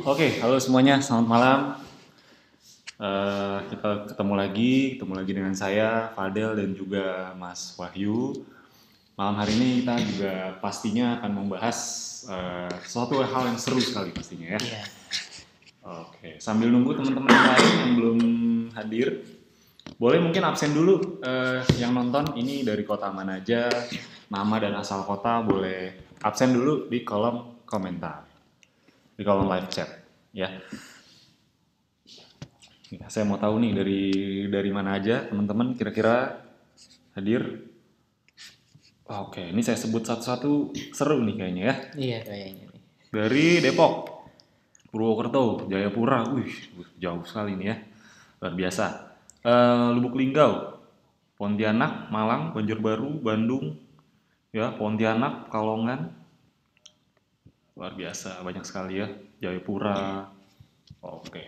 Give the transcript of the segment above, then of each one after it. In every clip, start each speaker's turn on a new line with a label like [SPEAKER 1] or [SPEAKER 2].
[SPEAKER 1] Oke, halo semuanya, selamat malam. Kita ketemu lagi dengan saya, Fadel dan juga Mas Wahyu. Malam hari ini kita juga pastinya akan membahas sesuatu hal yang seru sekali pastinya ya.
[SPEAKER 2] Iya.
[SPEAKER 1] Oke, sambil nunggu teman-teman yang lain yang belum hadir, boleh mungkin absen dulu yang nonton ini dari kota mana aja, nama dan asal kota boleh absen dulu di kolom komentar, di kolom live chat ya. Saya mau tahu nih dari mana aja teman-teman kira-kira hadir. Oke, ini saya sebut satu-satu, seru nih kayaknya ya.
[SPEAKER 2] Iya kayaknya nih.
[SPEAKER 1] Dari Depok, Purwokerto, Jayapura, jauh sekali nih ya, luar biasa. Lubuk Linggau, Pontianak, Malang, Banjarbaru, Bandung, ya Pontianak, Pekalongan, luar biasa, banyak sekali ya. Jayapura, oke.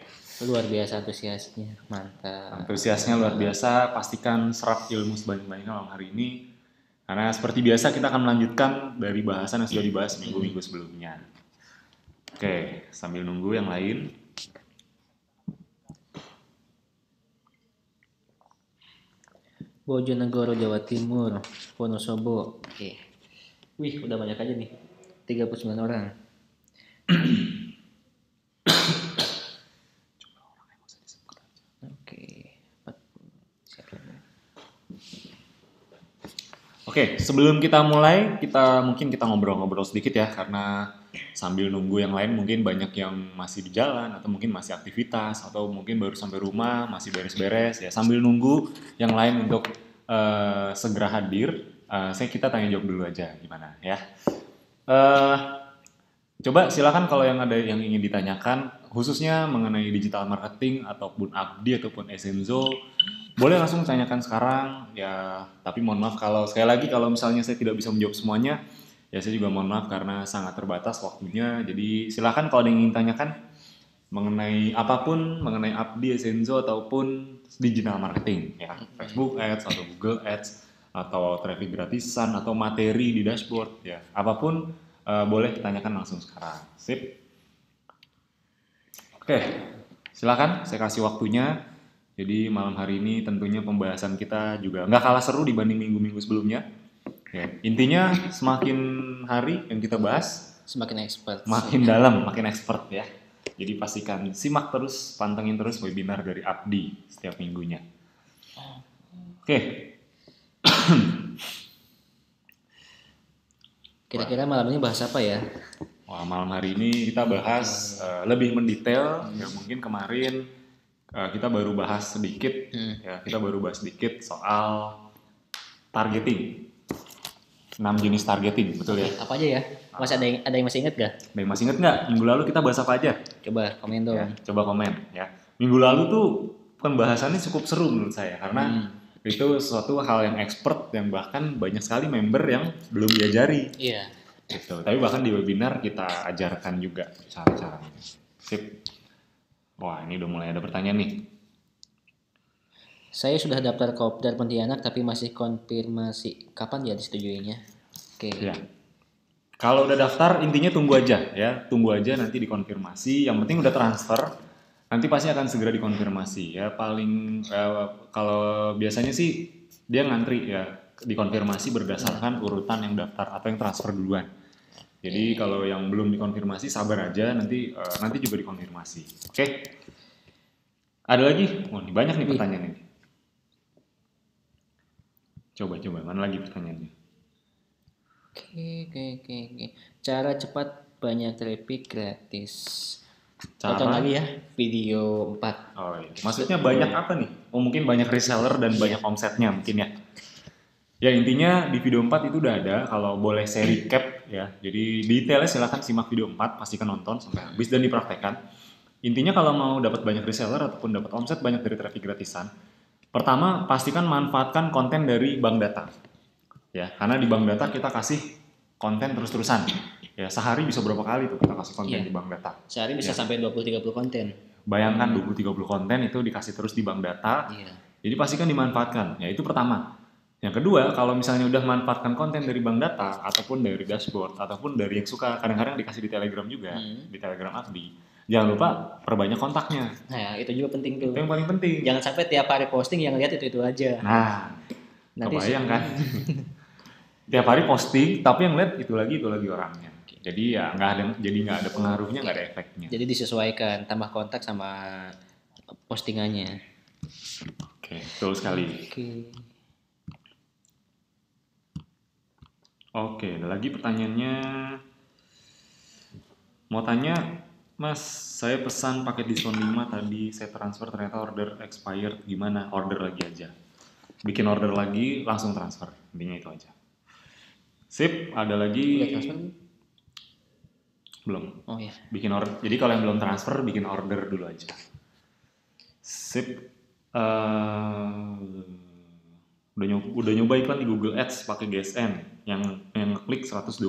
[SPEAKER 2] Luar biasa antusiasnya, mantap.
[SPEAKER 1] Antusiasnya luar biasa, pastikan serap ilmu sebanyak-banyaknya malam hari ini. Karena seperti biasa kita akan melanjutkan dari bahasan yang sudah dibahas minggu-minggu sebelumnya. Oke, sambil nunggu yang lain.
[SPEAKER 2] Bojonegoro, Jawa Timur, Wonosobo. Oke. Wih, udah banyak aja nih. 39 orang. Oke.
[SPEAKER 1] Oke, sebelum kita mulai, mungkin kita ngobrol-ngobrol sedikit ya, karena sambil nunggu yang lain mungkin banyak yang masih di jalan atau mungkin masih aktivitas atau mungkin baru sampai rumah masih beres-beres ya. Sambil nunggu yang lain untuk segera hadir, kita tanya jawab dulu aja gimana ya. Coba silakan kalau yang ada yang ingin ditanyakan, khususnya mengenai digital marketing ataupun Abdi ataupun Esenzo. Boleh langsung tanyakan sekarang ya, tapi mohon maaf kalau sekali lagi kalau misalnya saya tidak bisa menjawab semuanya, ya saya juga mohon maaf karena sangat terbatas waktunya. Jadi silakan kalau ada yang ingin tanyakan mengenai apapun, mengenai Abdi, Esenzo ataupun digital marketing ya, Facebook Ads atau Google Ads atau traffic gratisan atau materi di dashboard ya, apapun boleh tanyakan langsung sekarang. Sip. Oke, silakan saya kasih waktunya. Jadi malam hari ini tentunya pembahasan kita juga nggak kalah seru dibanding minggu-minggu sebelumnya. Ya, intinya semakin hari yang kita bahas,
[SPEAKER 2] Semakin expert.
[SPEAKER 1] makin dalam, makin expert ya. Jadi pastikan simak terus, pantengin terus webinar dari Abdi setiap minggunya. Oke,
[SPEAKER 2] Kira-kira malam ini bahas apa ya?
[SPEAKER 1] wah, malam hari ini kita bahas lebih mendetail. Ya mungkin kemarin kita baru bahas sedikit, ya kita baru bahas sedikit soal targeting. 6 jenis targeting, betul ya?
[SPEAKER 2] Apa aja ya? Masih ada yang masih inget gak?
[SPEAKER 1] Ada yang masih inget nggak? Minggu lalu kita bahas apa aja?
[SPEAKER 2] Coba komen dong.
[SPEAKER 1] Ya, coba komen ya. Minggu lalu tuh pembahasannya cukup seru menurut saya karena itu suatu hal yang expert yang bahkan banyak sekali member yang belum diajari.
[SPEAKER 2] Iya.
[SPEAKER 1] Gitu. Tapi bahkan di webinar kita ajarkan juga cara-caranya. Sip. Wah, ini udah mulai ada pertanyaan nih.
[SPEAKER 2] Saya sudah daftar Kopdar Pontianak tapi masih konfirmasi. Kapan ya disetujuinya? Oke.
[SPEAKER 1] Ya. Kalau udah daftar, intinya tunggu aja ya. Tunggu aja nanti dikonfirmasi. Yang penting udah transfer, nanti pasti akan segera dikonfirmasi ya. Paling kalau biasanya sih dia ngantri ya dikonfirmasi berdasarkan urutan yang daftar atau yang transfer duluan. Jadi kalau yang belum dikonfirmasi sabar aja, nanti juga dikonfirmasi. Oke. Ada lagi? Wah, ini banyak nih pertanyaan ini. Coba, mana lagi pertanyaannya?
[SPEAKER 2] Oke. Cara cepat banyak traffic gratis.
[SPEAKER 1] Cara-
[SPEAKER 2] Tonton lagi ya video 4.
[SPEAKER 1] Oh iya. Maksudnya banyak apa nih? Oh mungkin banyak reseller dan banyak omsetnya mungkin ya. Ya intinya di video 4 itu udah ada. Kalau boleh saya recap ya. Jadi detailnya silahkan simak video 4, pastikan nonton sampai habis dan dipraktekkan. Intinya kalau mau dapat banyak reseller ataupun dapat omset banyak dari traffic gratisan, pertama pastikan manfaatkan konten dari bank data. Ya, karena di bank data kita kasih konten terus-terusan. Ya, sehari bisa berapa kali tuh kita kasih konten
[SPEAKER 2] Iya.
[SPEAKER 1] di bank data.
[SPEAKER 2] Sehari bisa sampai 20-30 konten.
[SPEAKER 1] Bayangkan 20-30 konten itu dikasih terus di bank data.
[SPEAKER 2] Iya.
[SPEAKER 1] Jadi pastikan dimanfaatkan. Ya, itu pertama. Yang kedua, kalau misalnya udah manfaatkan konten dari bank data ataupun dari dashboard ataupun dari yang suka kadang-kadang dikasih di Telegram juga, di Telegram Abdi. Jangan lupa perbanyak kontaknya.
[SPEAKER 2] Nah, itu juga penting tuh.
[SPEAKER 1] Itu yang paling penting.
[SPEAKER 2] Jangan sampai tiap hari posting yang lihat itu aja.
[SPEAKER 1] Nah,
[SPEAKER 2] Nanti
[SPEAKER 1] kebayang kan? Tiap hari posting, tapi yang lihat itu lagi orangnya. Jadi ya nggak ada pengaruhnya, nggak ada efeknya.
[SPEAKER 2] Jadi disesuaikan, tambah kontak sama postingannya.
[SPEAKER 1] Oke, betul sekali. Oke, ada lagi pertanyaannya. Mau tanya, Mas, saya pesan paket diskon 5 tadi, saya transfer ternyata order expired, gimana? Order lagi aja. Bikin order lagi, langsung transfer. Intinya itu aja. Sip, ada lagi.
[SPEAKER 2] Udah transfer?
[SPEAKER 1] Belum.
[SPEAKER 2] Oh ya.
[SPEAKER 1] Bikin order. Jadi kalau yang belum transfer, bikin order dulu aja. Sip. Udah nyoba iklan di Google Ads pakai GSM yang ngeklik 126.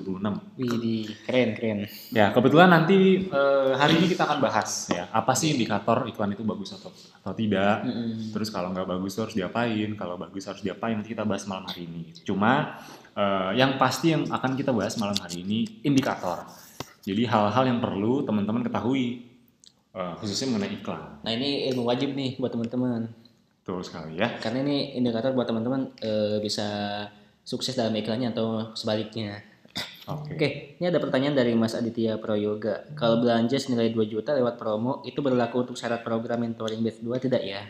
[SPEAKER 2] Widih, keren.
[SPEAKER 1] Ya, kebetulan nanti hari ini kita akan bahas ya, apa sih indikator iklan itu bagus atau tidak. Terus kalau nggak bagus harus diapain, kalau bagus harus diapain, nanti kita bahas malam hari ini. Cuma yang pasti yang akan kita bahas malam hari ini indikator. Jadi hal-hal yang perlu teman-teman ketahui khususnya mengenai iklan.
[SPEAKER 2] Nah, ini ilmu wajib nih buat teman-teman.
[SPEAKER 1] Betul sekali ya.
[SPEAKER 2] Karena ini indikator buat teman-teman bisa sukses dalam iklannya atau sebaliknya. Oke, ini ada pertanyaan dari Mas Aditya Prayoga. Kalau belanja senilai 2 juta lewat promo, itu berlaku untuk syarat program mentoring batch 2 tidak ya?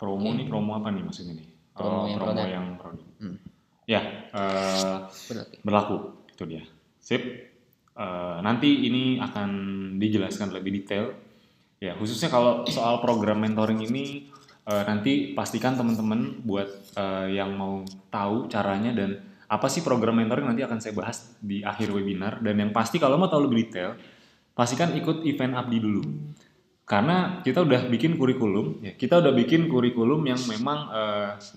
[SPEAKER 1] Promo nih, promo apa nih maksudnya nih?
[SPEAKER 2] Promo yang produk.
[SPEAKER 1] Ya, berlaku. Itu dia. Sip. Nanti ini akan dijelaskan lebih detail. Ya, khususnya kalau soal program mentoring ini nanti pastikan teman-teman buat yang mau tahu caranya dan apa sih program mentoring nanti akan saya bahas di akhir webinar. Dan yang pasti kalau mau tahu lebih detail, pastikan ikut event Abdi dulu. Karena kita udah bikin kurikulum, ya kita udah bikin kurikulum yang memang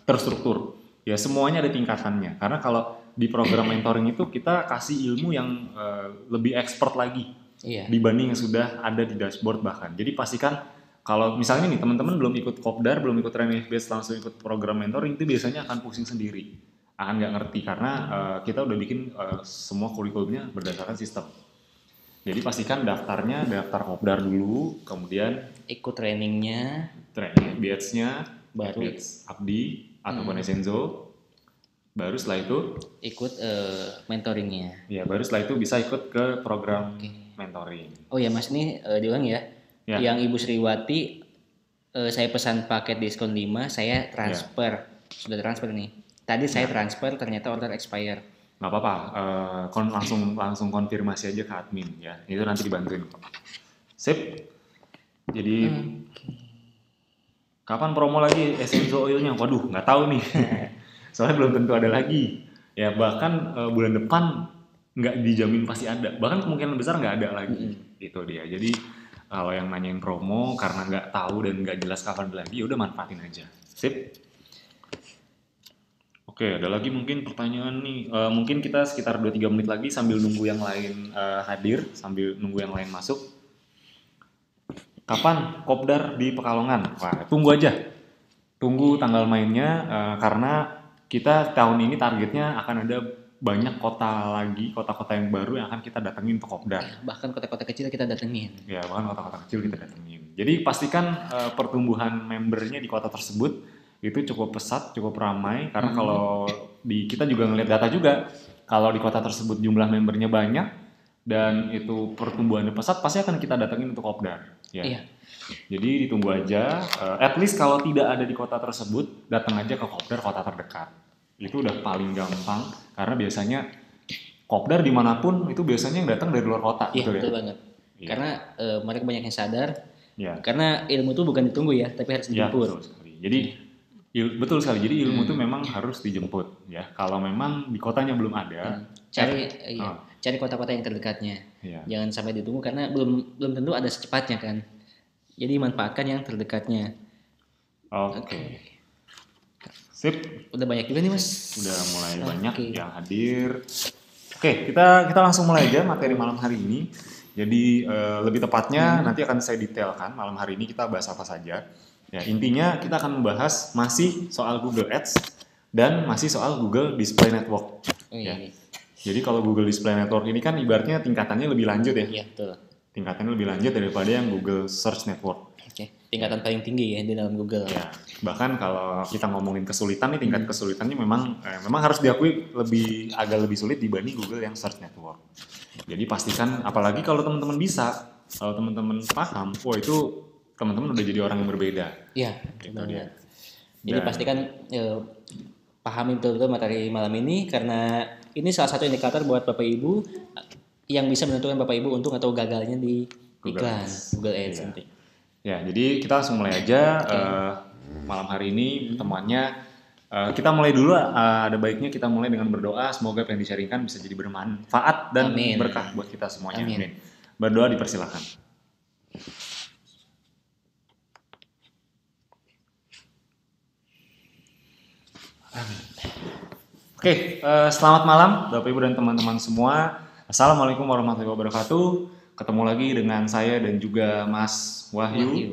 [SPEAKER 1] terstruktur. Ya semuanya ada tingkatannya. Karena kalau di program mentoring itu kita kasih ilmu yang lebih expert lagi dibanding yang sudah ada di dashboard bahkan. Jadi pastikan kalau misalnya nih teman-teman belum ikut kopdar, belum ikut training batch langsung ikut program mentoring itu biasanya akan pusing sendiri. akan nggak ngerti karena kita udah bikin semua kurikulumnya berdasarkan sistem. Jadi pastikan daftar kopdar dulu, kemudian
[SPEAKER 2] ikut trainingnya,
[SPEAKER 1] batch-nya,
[SPEAKER 2] baru
[SPEAKER 1] batch Abdi ataupun Esenzo. Baru setelah itu
[SPEAKER 2] ikut mentoringnya.
[SPEAKER 1] Ya, baru setelah itu bisa ikut ke program mentoring.
[SPEAKER 2] Oh ya Mas, ini diulang ya. Yang Ibu Sriwati saya pesan paket diskon 5, saya transfer. Sudah transfer nih. Tadi saya transfer, ternyata order expire.
[SPEAKER 1] Nggak apa-apa, langsung konfirmasi aja ke admin ya. Itu nanti dibantuin kok. Sip. Jadi kapan promo lagi Esenzo Oil-nya? Waduh, nggak tahu nih. Soalnya belum tentu ada lagi. Ya bahkan bulan depan nggak dijamin pasti ada. Bahkan kemungkinan besar nggak ada lagi. Itu dia. Jadi kalau yang nanyain promo karena nggak tahu dan nggak jelas kapan lagi, ya udah manfaatin aja. Sip. Oke, ada lagi mungkin pertanyaan nih. Mungkin kita sekitar 2-3 menit lagi sambil nunggu yang lain hadir, sambil nunggu yang lain masuk. Kapan kopdar di Pekalongan? Wah, tunggu aja. Tunggu tanggal mainnya karena kita tahun ini targetnya akan ada banyak kota-kota yang baru yang akan kita datengin untuk kopdar.
[SPEAKER 2] Bahkan kota-kota kecil kita datengin.
[SPEAKER 1] Ya, bahkan kota-kota kecil kita datengin. Jadi pastikan pertumbuhan membernya di kota tersebut itu cukup pesat, cukup ramai karena kalau kita juga ngelihat data juga kalau di kota tersebut jumlah membernya banyak dan itu pertumbuhannya pesat pasti akan kita datengin untuk kopdar ya. Iya. Jadi ditunggu aja at least kalau tidak ada di kota tersebut datang aja ke kopdar kota terdekat. Itu udah paling gampang karena biasanya kopdar dimanapun itu biasanya yang datang dari luar kota.
[SPEAKER 2] Iya, betul banget. Iya. Karena mereka banyak yang sadar karena ilmu itu bukan ditunggu ya tapi harus dijemput.
[SPEAKER 1] Betul sekali. Jadi betul sekali. Jadi ilmu itu memang harus dijemput ya. Kalau memang di kotanya belum ada,
[SPEAKER 2] cari kota-kota yang terdekatnya. Jangan sampai ditunggu karena belum tentu ada secepatnya kan. Jadi manfaatkan yang terdekatnya.
[SPEAKER 1] Oke. Sip.
[SPEAKER 2] Udah banyak juga nih Mas.
[SPEAKER 1] Udah mulai banyak yang hadir. Oke, kita langsung mulai aja materi malam hari ini. Jadi lebih tepatnya nanti akan saya detailkan malam hari ini kita bahas apa saja. Ya, intinya kita akan membahas masih soal Google Ads dan masih soal Google Display Network. Ya. Jadi kalau Google Display Network ini kan ibaratnya tingkatannya lebih lanjut ya.
[SPEAKER 2] Iya, betul.
[SPEAKER 1] Tingkatannya lebih lanjut daripada yang Google Search Network.
[SPEAKER 2] Oke. Tingkatan paling tinggi ya di dalam Google.
[SPEAKER 1] Ya. Bahkan kalau kita ngomongin kesulitan nih, tingkat kesulitannya memang harus diakui agak lebih sulit dibanding Google yang Search Network. Jadi pastikan, apalagi kalau teman-teman bisa, kalau teman-teman paham, itu teman-teman udah jadi orang yang berbeda.
[SPEAKER 2] Iya, gitu dia. Jadi pastikan pahami betul-betul materi malam ini karena ini salah satu indikator buat Bapak Ibu yang bisa menentukan Bapak Ibu untung atau gagalnya di iklan Google Ads nanti.
[SPEAKER 1] Ya, jadi kita langsung mulai aja malam hari ini pertemuannya. Kita mulai dulu, ada baiknya kita mulai dengan berdoa. Semoga apa yang di-sharingkan bisa jadi bermanfaat dan berkah buat kita semuanya. Amin. Berdoa dipersilakan. Oke, selamat malam Bapak Ibu dan teman-teman semua. Assalamualaikum warahmatullahi wabarakatuh. Ketemu lagi dengan saya dan juga Mas Wahyu.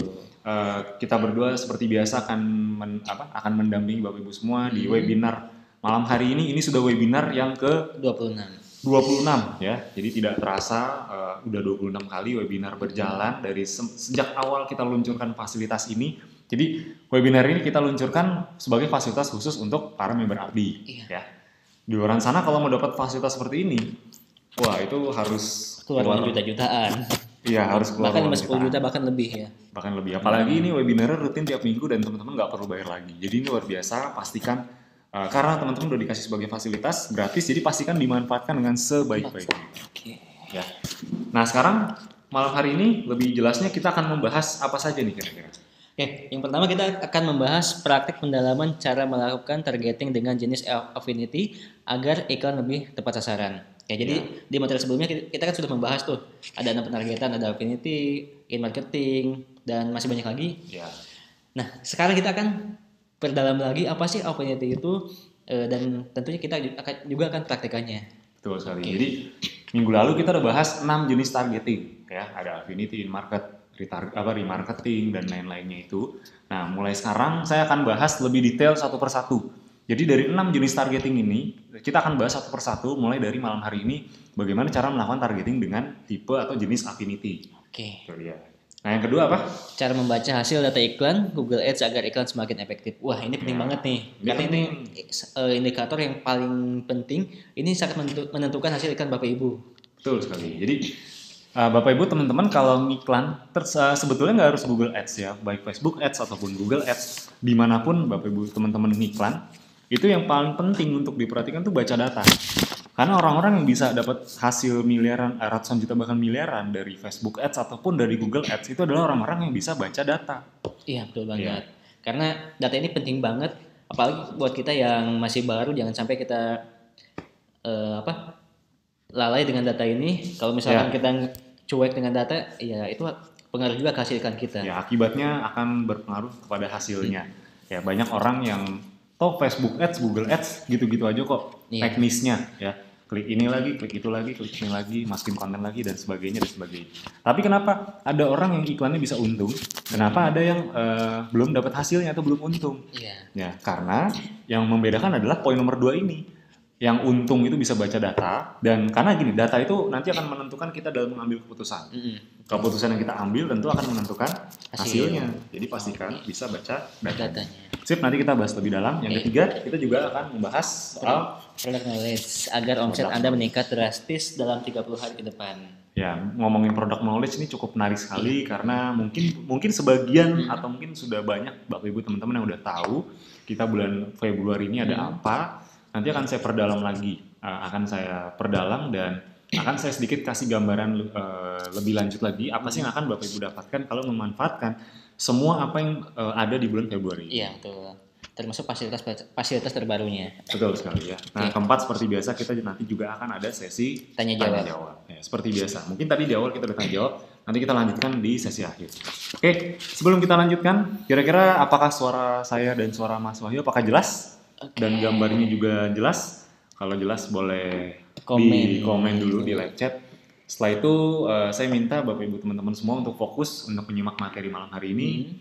[SPEAKER 1] Kita berdua seperti biasa akan mendampingi Bapak Ibu semua di webinar malam hari ini. Ini sudah webinar yang ke 26 ya. Jadi tidak terasa udah 26 kali webinar berjalan dari sejak awal kita luncurkan fasilitas ini. Jadi webinar ini kita luncurkan sebagai fasilitas khusus untuk para member Abdi ya. Di luar sana kalau mau dapat fasilitas seperti ini, wah itu harus
[SPEAKER 2] keluar juta-jutaan.
[SPEAKER 1] Iya, harus keluar
[SPEAKER 2] bahkan 10 juta bahkan lebih ya.
[SPEAKER 1] Bahkan lebih. Apalagi ini webinarnya rutin tiap minggu dan teman-teman nggak perlu bayar lagi. Jadi ini luar biasa. Pastikan karena teman-teman udah dikasih sebagai fasilitas gratis, jadi pastikan dimanfaatkan dengan sebaik-baiknya. Ya. Nah sekarang malam hari ini lebih jelasnya kita akan membahas apa saja nih kira-kira.
[SPEAKER 2] Oke, yang pertama kita akan membahas praktik pendalaman cara melakukan targeting dengan jenis affinity agar iklan lebih tepat sasaran. Ya, jadi di materi sebelumnya kita kan sudah membahas tuh ada 6 pentargetan, ada affinity, in-marketing, dan masih banyak lagi.
[SPEAKER 1] Ya.
[SPEAKER 2] Nah, sekarang kita akan perdalam lagi apa sih affinity itu dan tentunya kita juga akan praktikannya.
[SPEAKER 1] Betul sekali. Jadi minggu lalu kita udah bahas 6 jenis targeting ya, ada affinity, in-market, remarketing dan lain-lainnya itu. Nah, mulai sekarang saya akan bahas lebih detail satu persatu. Jadi dari 6 jenis targeting ini, kita akan bahas satu persatu mulai dari malam hari ini bagaimana cara melakukan targeting dengan tipe atau jenis affinity.
[SPEAKER 2] Oke.
[SPEAKER 1] Itu dia. Nah, yang kedua apa?
[SPEAKER 2] Cara membaca hasil data iklan Google Ads agar iklan semakin efektif. Wah, ini penting banget nih. Karena ini indikator yang paling penting. Ini sangat menentukan hasil iklan Bapak Ibu.
[SPEAKER 1] Betul sekali. Jadi Bapak Ibu teman-teman kalau ngiklan sebetulnya nggak harus Google Ads ya, baik Facebook Ads ataupun Google Ads, dimanapun Bapak Ibu teman-teman ngiklan, itu yang paling penting untuk diperhatikan tuh baca data. Karena orang-orang yang bisa dapat hasil miliaran, ratusan juta bahkan miliaran dari Facebook Ads ataupun dari Google Ads itu adalah orang-orang yang bisa baca data.
[SPEAKER 2] Iya, betul banget. Karena data ini penting banget, apalagi buat kita yang masih baru, jangan sampai kita lalai dengan data ini. Kalau misalkan kita cuek dengan data, ya itu pengaruh juga ke hasil iklan kita.
[SPEAKER 1] Ya, akibatnya akan berpengaruh kepada hasilnya. Ya, banyak orang yang Facebook Ads, Google Ads, gitu-gitu aja kok teknisnya ya. Klik ini lagi, klik itu lagi, klik ini lagi, masukin konten lagi dan sebagainya dan sebagainya. Tapi kenapa ada orang yang iklannya bisa untung? Kenapa ada yang belum dapat hasilnya atau belum untung? Ya, karena yang membedakan adalah poin nomor 2 ini. Yang untung itu bisa baca data, dan karena gini, data itu nanti akan menentukan kita dalam mengambil keputusan. Keputusan yang kita ambil tentu akan menentukan hasilnya. Jadi pastikan bisa baca datanya. Sip, nanti kita bahas lebih dalam. Yang ketiga, kita juga akan membahas soal
[SPEAKER 2] product knowledge agar omset Anda meningkat drastis dalam 30 hari ke depan.
[SPEAKER 1] Ya, ngomongin product knowledge ini cukup menarik sekali karena mungkin sebagian atau mungkin sudah banyak Bapak Ibu teman-teman yang udah tahu kita bulan Februari ini ada apa. Nanti akan saya perdalam lagi, dan akan saya sedikit kasih gambaran lebih lanjut lagi apa sih yang akan Bapak Ibu dapatkan kalau memanfaatkan semua apa yang ada di bulan Februari.
[SPEAKER 2] Iya, betul. Termasuk fasilitas terbarunya.
[SPEAKER 1] Betul sekali ya. Nah, keempat seperti biasa kita nanti juga akan ada sesi tanya jawab. Ya, seperti biasa. Mungkin tadi di awal kita udah tanya jawab, nanti kita lanjutkan di sesi akhir. Oke, sebelum kita lanjutkan, kira-kira apakah suara saya dan suara Mas Wahyu apakah jelas? Dan gambarnya juga jelas? Kalau jelas boleh di komen dulu di live chat. Setelah itu saya minta Bapak Ibu teman-teman semua untuk fokus untuk menyimak materi malam hari ini.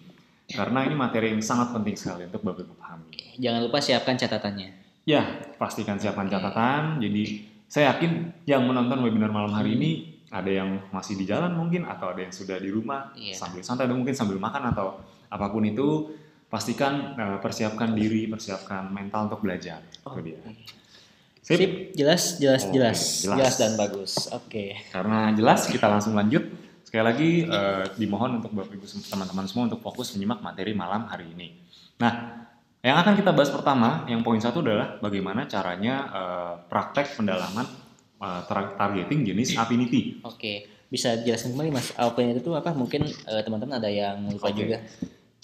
[SPEAKER 1] Karena ini materi yang sangat penting sekali untuk Bapak Ibu pahami.
[SPEAKER 2] Jangan lupa siapkan catatannya.
[SPEAKER 1] Ya, pastikan siapkan catatan. Jadi saya yakin yang menonton webinar malam hari ini ada yang masih di jalan mungkin, atau ada yang sudah di rumah sambil santai, atau mungkin sambil makan atau apapun itu. Pastikan persiapkan diri, persiapkan mental untuk belajar. Itu dia.
[SPEAKER 2] Sip, jelas dan bagus. Oke.
[SPEAKER 1] Karena jelas, kita langsung lanjut. Sekali lagi dimohon untuk Bapak Ibu teman-teman semua untuk fokus menyimak materi malam hari ini. Nah, yang akan kita bahas pertama, yang poin 1 adalah bagaimana caranya praktek pendalaman targeting jenis affinity.
[SPEAKER 2] Oke, bisa jelaskan kembali Mas, affinity itu apa? Mungkin teman-teman ada yang lupa juga.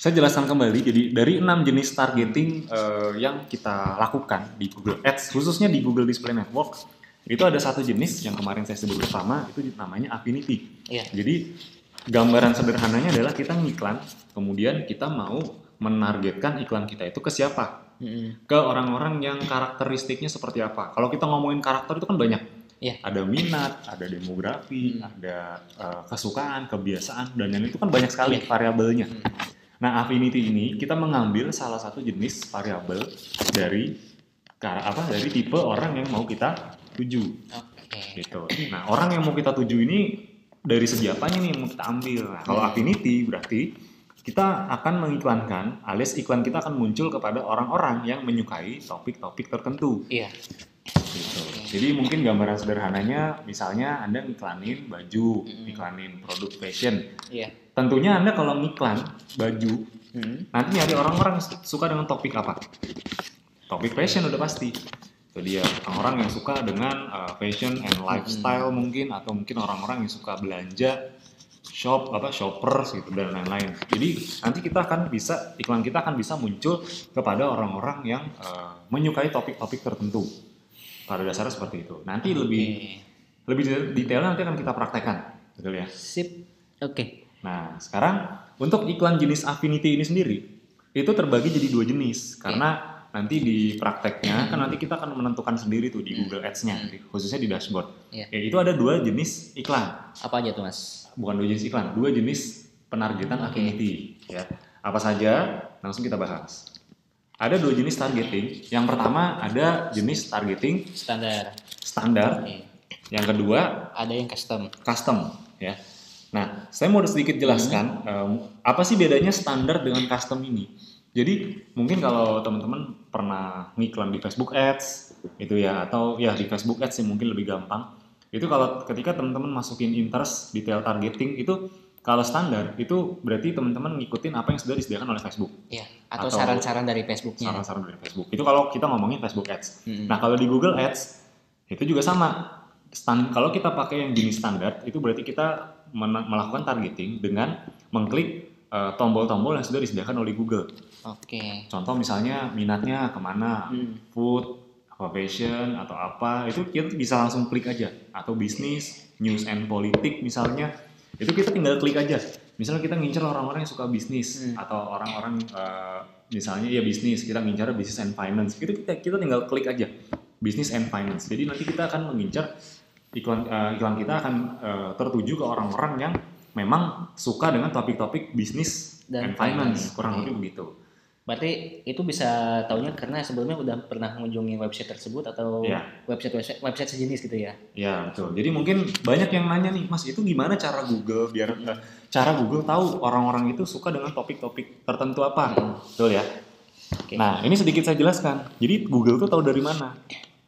[SPEAKER 1] Saya jelaskan kembali, jadi dari 6 jenis targeting yang kita lakukan di Google Ads, khususnya di Google Display Network, itu ada satu jenis yang kemarin saya sebut bersama, itu namanya affinity. Jadi gambaran sederhananya adalah kita ngiklan, kemudian kita mau menargetkan iklan kita itu ke siapa? Ke orang-orang yang karakteristiknya seperti apa. Kalau kita ngomongin karakter itu kan banyak. Ada minat, ada demografi, ada kesukaan, kebiasaan, dan yang itu kan banyak sekali variabelnya. Nah, affinity ini kita mengambil salah satu jenis variabel dari tipe orang yang mau kita tuju. Gitu. Nah, orang yang mau kita tuju ini dari segi apanya nih yang mau kita ambil? Nah, kalau affinity berarti kita akan mengiklankan, alias iklan kita akan muncul kepada orang-orang yang menyukai topik-topik tertentu. Gitu. Jadi mungkin gambaran sederhananya, misalnya Anda ngiklanin baju, ngiklanin produk fashion. Tentunya Anda kalau ngiklan baju, nanti nyari orang-orang suka dengan topik apa? Topik fashion udah pasti. Itu dia, orang-orang yang suka dengan fashion and lifestyle mungkin, atau mungkin orang-orang yang suka belanja, shoppers gitu dan lain-lain. Jadi nanti iklan kita akan bisa muncul kepada orang-orang yang menyukai topik-topik tertentu. Pada dasarnya seperti itu. Nanti lebih detailnya nanti akan kita praktekkan, betul ya?
[SPEAKER 2] Sip. Oke.
[SPEAKER 1] Nah, sekarang untuk iklan jenis affinity ini sendiri itu terbagi jadi 2 jenis karena nanti di prakteknya kan nanti kita akan menentukan sendiri tuh di Google Ads-nya, khususnya di dashboard. Itu ada 2 jenis iklan.
[SPEAKER 2] Apa aja tuh Mas?
[SPEAKER 1] Bukan 2 jenis iklan, 2 jenis penargetan affinity. Ya. Apa saja? Langsung kita bahas. ada 2 jenis targeting. Yang pertama ada jenis targeting standar.
[SPEAKER 2] Iya.
[SPEAKER 1] Yang kedua
[SPEAKER 2] ada yang custom
[SPEAKER 1] ya. Nah, saya mau sedikit jelaskan apa sih bedanya standar dengan custom ini. Jadi mungkin kalau teman-teman pernah ngiklan di Facebook Ads itu ya, atau ya di Facebook Ads sih mungkin lebih gampang. Itu kalau ketika teman-teman masukin interest, detail targeting itu kalau standar itu berarti teman-teman ngikutin apa yang sudah disediakan oleh Facebook.
[SPEAKER 2] Iya, atau saran-saran dari Facebooknya.
[SPEAKER 1] Saran-saran dari Facebook. Itu kalau kita ngomongin Facebook Ads. Nah, kalau di Google Ads itu juga sama. Kalau kita pakai yang jenis standar, itu berarti kita melakukan targeting dengan mengklik tombol-tombol yang sudah disediakan oleh Google.
[SPEAKER 2] Oke.
[SPEAKER 1] Contoh misalnya minatnya kemana, food, fashion atau apa, itu kita bisa langsung klik aja. Atau bisnis, news and politik misalnya, itu kita tinggal klik aja. Misalnya kita ngincer orang-orang yang suka bisnis atau orang-orang misalnya ya bisnis, kita ngincer business and finance, itu kita tinggal klik aja business and finance. Jadi nanti kita akan mengincar iklan kita akan tertuju ke orang-orang yang memang suka dengan topik-topik bisnis dan finance, kurang lebih begitu.
[SPEAKER 2] Berarti itu bisa taunya karena sebelumnya udah pernah mengunjungi website tersebut atau website sejenis gitu ya?
[SPEAKER 1] Ya betul. Jadi mungkin banyak yang nanya nih, Mas itu gimana cara Google tahu orang-orang itu suka dengan topik-topik tertentu apa? Betul ya? Okay. Nah ini sedikit saya jelaskan. Jadi Google tuh tahu dari mana?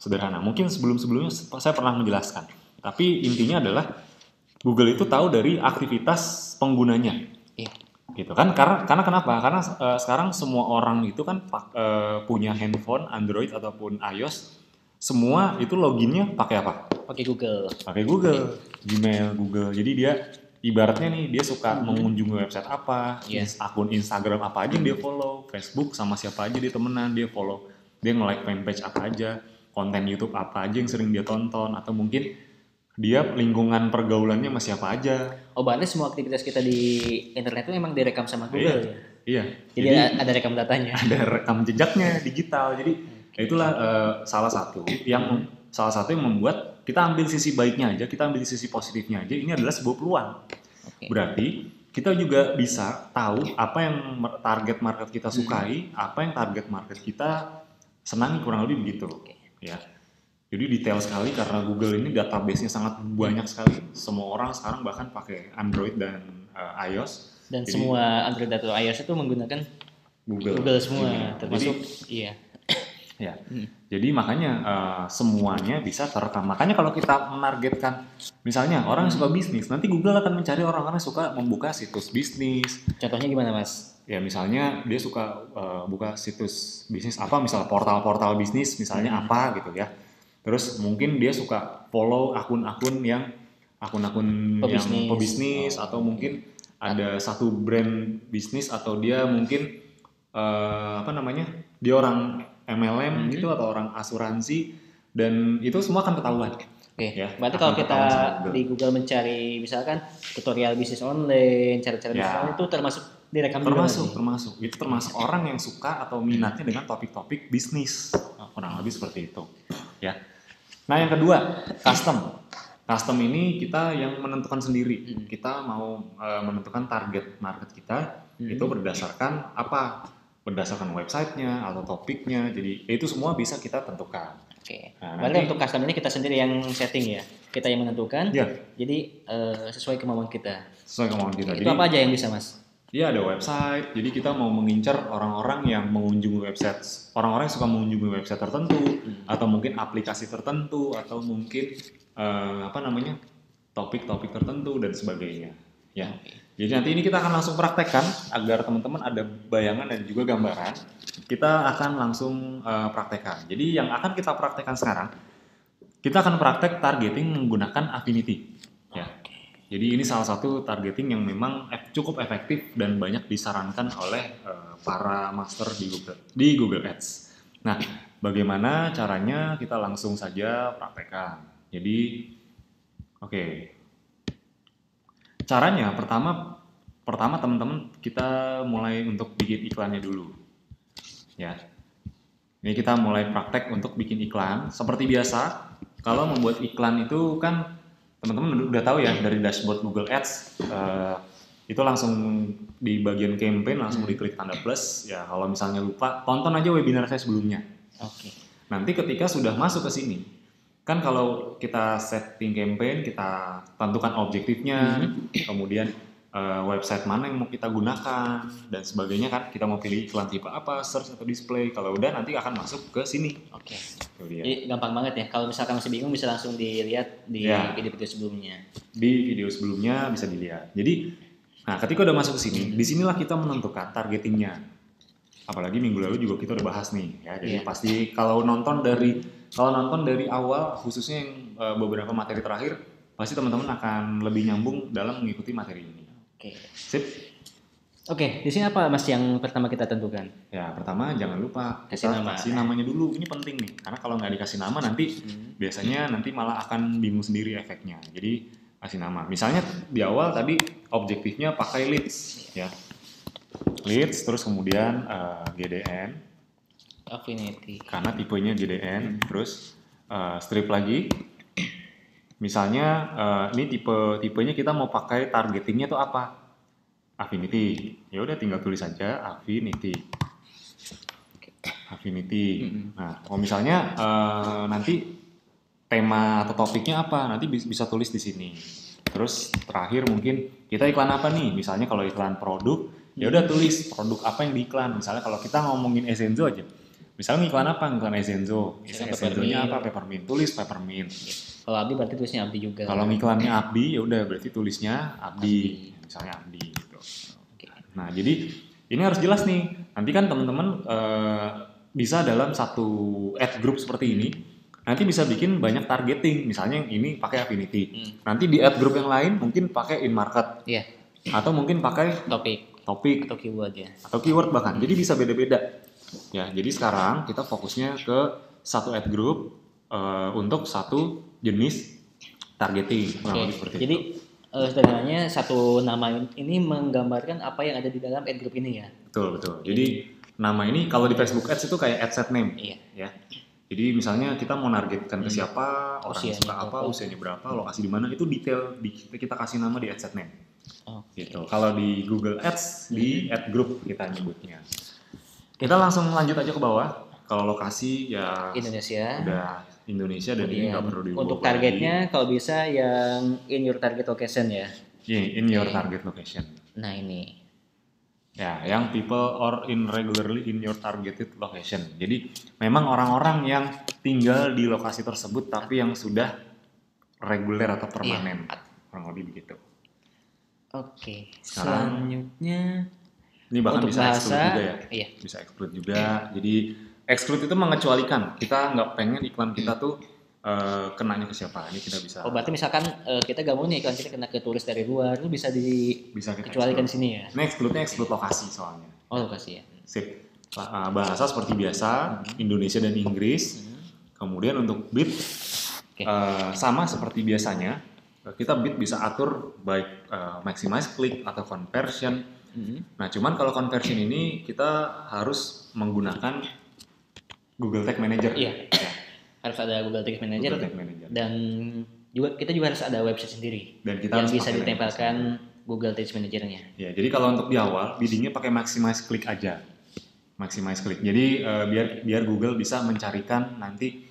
[SPEAKER 1] Sederhana. Mungkin sebelum-sebelumnya saya pernah menjelaskan. Tapi intinya adalah Google itu tahu dari aktivitas penggunanya.
[SPEAKER 2] Iya.
[SPEAKER 1] Gitu kan, karena kenapa? Karena sekarang semua orang itu kan punya handphone Android ataupun iOS, semua itu loginnya pakai apa?
[SPEAKER 2] Pakai Google.
[SPEAKER 1] Gmail, Google. Jadi dia ibaratnya nih dia suka mengunjungi website apa, akun Instagram apa aja yang dia follow, Facebook sama siapa aja dia temenan, dia follow, dia nge-like fanpage apa aja, konten YouTube apa aja yang sering dia tonton, atau mungkin dia lingkungan pergaulannya sama siapa aja.
[SPEAKER 2] Oh, berarti semua aktivitas kita di internet itu memang direkam sama Google ya?
[SPEAKER 1] Iya.
[SPEAKER 2] Jadi ada rekam datanya.
[SPEAKER 1] Ada rekam jejaknya digital. Jadi itulah salah satu yang membuat kita ambil sisi baiknya aja, kita ambil sisi positifnya aja. Ini adalah sebuah peluang. Okay. Berarti kita juga bisa tahu apa yang target market kita sukai, apa yang target market kita senangi, kurang lebih begitu. Ya. Jadi detail sekali karena Google ini database-nya sangat banyak sekali. Semua orang sekarang bahkan pakai Android dan iOS.
[SPEAKER 2] Dan jadi, semua Android atau iOS itu menggunakan Google semua, termasuk iya.
[SPEAKER 1] Ya. Jadi makanya semuanya bisa terekam. Makanya kalau kita menargetkan misalnya orang yang suka bisnis, nanti Google akan mencari orang-orang yang suka membuka situs bisnis.
[SPEAKER 2] Contohnya gimana, Mas?
[SPEAKER 1] Ya misalnya dia suka buka situs bisnis apa, misalnya portal-portal bisnis misalnya apa gitu ya. Terus mungkin dia suka follow akun-akun yang pebisnis atau mungkin ada satu brand bisnis atau dia mungkin dia orang MLM gitu atau orang asuransi, dan itu semua akan ketahuan.
[SPEAKER 2] Oke. Ya, berarti kalau kita di Google mencari misalkan tutorial bisnis online, cara-cara bisnis online itu termasuk direkam juga.
[SPEAKER 1] Termasuk. Itu termasuk orang yang suka atau minatnya dengan topik-topik bisnis. Kurang lebih seperti itu. Ya. Nah yang kedua, custom ini kita yang menentukan sendiri. Kita mau menentukan target market kita itu berdasarkan apa? Berdasarkan websitenya atau topiknya. Jadi itu semua bisa kita tentukan.
[SPEAKER 2] Oke. Nah, berarti untuk custom ini kita sendiri yang setting ya, kita yang menentukan.
[SPEAKER 1] Ya.
[SPEAKER 2] Jadi sesuai kemauan kita.
[SPEAKER 1] Jadi,
[SPEAKER 2] itu apa aja yang bisa, Mas?
[SPEAKER 1] Iya, ada website. Jadi kita mau mengincar orang-orang yang mengunjungi website, orang-orang yang suka mengunjungi website tertentu, atau mungkin aplikasi tertentu, atau mungkin topik-topik tertentu dan sebagainya. Ya. Jadi nanti ini kita akan langsung praktekkan agar teman-teman ada bayangan dan juga gambaran. Kita akan langsung praktekkan. Jadi yang akan kita praktekkan sekarang, kita akan praktek targeting menggunakan Affinity. Ya. Jadi ini salah satu targeting yang memang cukup efektif dan banyak disarankan oleh para master di Google Ads. Nah, bagaimana caranya? Kita langsung saja praktekkan. Jadi, caranya pertama teman-teman kita mulai untuk bikin iklannya dulu. Ya. Ini kita mulai praktek untuk bikin iklan. Seperti biasa, kalau membuat iklan itu kan teman-teman udah tahu ya dari dashboard Google Ads, itu langsung di bagian campaign langsung diklik tanda plus. Ya kalau misalnya lupa, tonton aja webinar saya sebelumnya.
[SPEAKER 2] Oke.
[SPEAKER 1] Nanti ketika sudah masuk ke sini, kan kalau kita setting campaign, kita tentukan objektifnya, kemudian website mana yang mau kita gunakan dan sebagainya kan, kita mau pilih iklan tipe apa, search atau display. Kalau udah nanti akan masuk ke sini.
[SPEAKER 2] Oke. Jadi gampang banget ya. Kalau misalkan masih bingung bisa langsung dilihat di video-video sebelumnya.
[SPEAKER 1] Di video sebelumnya bisa dilihat. Jadi, nah ketika udah masuk ke sini, disinilah kita menentukan targetingnya. Apalagi minggu lalu juga kita udah bahas nih, ya. Jadi pasti kalau nonton dari awal, khususnya yang beberapa materi terakhir, pasti teman-teman akan lebih nyambung dalam mengikuti materi ini.
[SPEAKER 2] Oke.
[SPEAKER 1] Sip.
[SPEAKER 2] Oke, di sini apa Mas yang pertama kita tentukan?
[SPEAKER 1] Ya, pertama jangan lupa
[SPEAKER 2] kasih
[SPEAKER 1] namanya dulu. Ini penting nih, karena kalau nggak dikasih nama nanti biasanya nanti malah akan bingung sendiri efeknya. Jadi kasih nama. Misalnya di awal tadi objektifnya pakai leads, ya. Leads, terus kemudian GDN.
[SPEAKER 2] Affinity.
[SPEAKER 1] Karena tipenya GDN, terus strip lagi. Misalnya ini tipenya kita mau pakai targetingnya tuh apa? Affinity. Ya udah tinggal tulis saja Affinity. Nah, kalau misalnya nanti tema atau topiknya apa, nanti bisa tulis di sini. Terus terakhir mungkin kita iklan apa nih? Misalnya kalau iklan produk, ya udah tulis produk apa yang diiklan. Misalnya kalau kita ngomongin Essenzo aja. Misalnya iklan apa? Iklan Essenzo. Essenzo-nya apa? Peppermint. Tulis Peppermint.
[SPEAKER 2] Kalau Abdi berarti tulisnya Abdi juga.
[SPEAKER 1] Kalau iklannya Abdi, ya udah berarti tulisnya Abdi. Misalnya Abdi gitu. Nah, jadi ini harus jelas nih. Nanti kan teman-teman bisa dalam satu ad group seperti ini, nanti bisa bikin banyak targeting. Misalnya yang ini pakai Affinity. Nanti di ad group yang lain mungkin pakai in market.
[SPEAKER 2] Iya.
[SPEAKER 1] Atau mungkin pakai
[SPEAKER 2] topik
[SPEAKER 1] atau
[SPEAKER 2] keyword ya.
[SPEAKER 1] Atau keyword bahkan. Jadi bisa beda-beda. Ya, jadi sekarang kita fokusnya ke satu ad group untuk satu jenis targeting.
[SPEAKER 2] Jadi sederhananya satu nama ini menggambarkan apa yang ada di dalam ad group ini ya.
[SPEAKER 1] Betul. Jadi nama ini kalau di Facebook Ads itu kayak ad set name.
[SPEAKER 2] Iya.
[SPEAKER 1] Ya. Jadi misalnya kita mau nargetkan ke siapa, orang suka apa, usianya berapa, lokasi di mana, itu detail kita kasih nama di ad set name. Gitu. Kalau di Google Ads di ad group kita nyebutnya. Kita langsung lanjut aja ke bawah. Kalau lokasi ya
[SPEAKER 2] Indonesia.
[SPEAKER 1] Udah Indonesia dan ini nggak perlu diubah.
[SPEAKER 2] Untuk targetnya kalau bisa yang in your target location ya.
[SPEAKER 1] In your target location.
[SPEAKER 2] Nah ini.
[SPEAKER 1] Ya, yang people or in regularly in your targeted location. Jadi memang orang-orang yang tinggal di lokasi tersebut tapi yang sudah reguler atau permanen. Kurang lebih begitu.
[SPEAKER 2] Oke. Selanjutnya
[SPEAKER 1] ini bahkan bisa exclude juga ya.
[SPEAKER 2] Iya.
[SPEAKER 1] Bisa exclude juga. Jadi exclude itu mengecualikan. Kita nggak pengen iklan kita tuh kenanya ke siapa. Ini kita bisa.
[SPEAKER 2] Berarti misalkan kita gak mau nih iklan kita kena ke turis dari luar, itu bisa dikecualikan di sini ya.
[SPEAKER 1] Ini exclude lokasi soalnya.
[SPEAKER 2] Oh, lokasi ya.
[SPEAKER 1] Sip. Bahasa seperti biasa, Indonesia dan Inggris. Kemudian untuk bid sama seperti biasanya. Kita bid bisa atur baik maximize click atau conversion. Nah, cuman kalau conversion ini kita harus menggunakan Google Tag Manager.
[SPEAKER 2] Iya. Harus ada Google Tag Manager. Dan kita juga harus ada website sendiri.
[SPEAKER 1] Dan kita
[SPEAKER 2] yang bisa ditempelkan Google Tag Manager-nya.
[SPEAKER 1] Ya, jadi kalau untuk di awal biddingnya pakai maximize click aja. Maximize click. Jadi biar Google bisa mencarikan nanti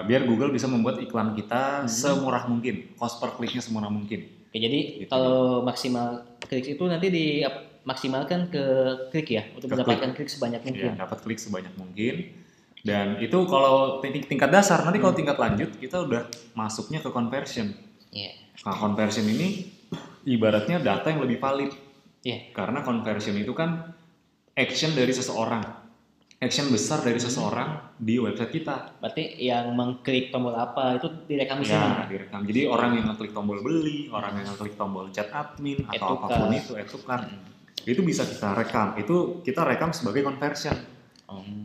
[SPEAKER 1] biar Google bisa membuat iklan kita semurah mungkin, cost per kliknya semurah mungkin.
[SPEAKER 2] Oke, jadi kalau maksimal klik itu nanti dimaksimalkan ke klik ya, untuk mendapatkan klik sebanyak mungkin.
[SPEAKER 1] Ya, dapat klik sebanyak mungkin. Dan itu kalau tingkat dasar, nanti kalau tingkat lanjut kita udah masuknya ke conversion.
[SPEAKER 2] Yeah.
[SPEAKER 1] Nah, conversion ini ibaratnya data yang lebih valid.
[SPEAKER 2] Yeah.
[SPEAKER 1] Karena conversion itu kan action dari seseorang. Action besar dari seseorang di website kita.
[SPEAKER 2] Berarti yang mengklik tombol apa itu direkam di sini?
[SPEAKER 1] Ya, direkam. Jadi orang yang ngeklik tombol beli, orang yang ngeklik tombol chat admin atau apapun itu, tukar. Itu bisa kita rekam. Itu kita rekam sebagai conversion.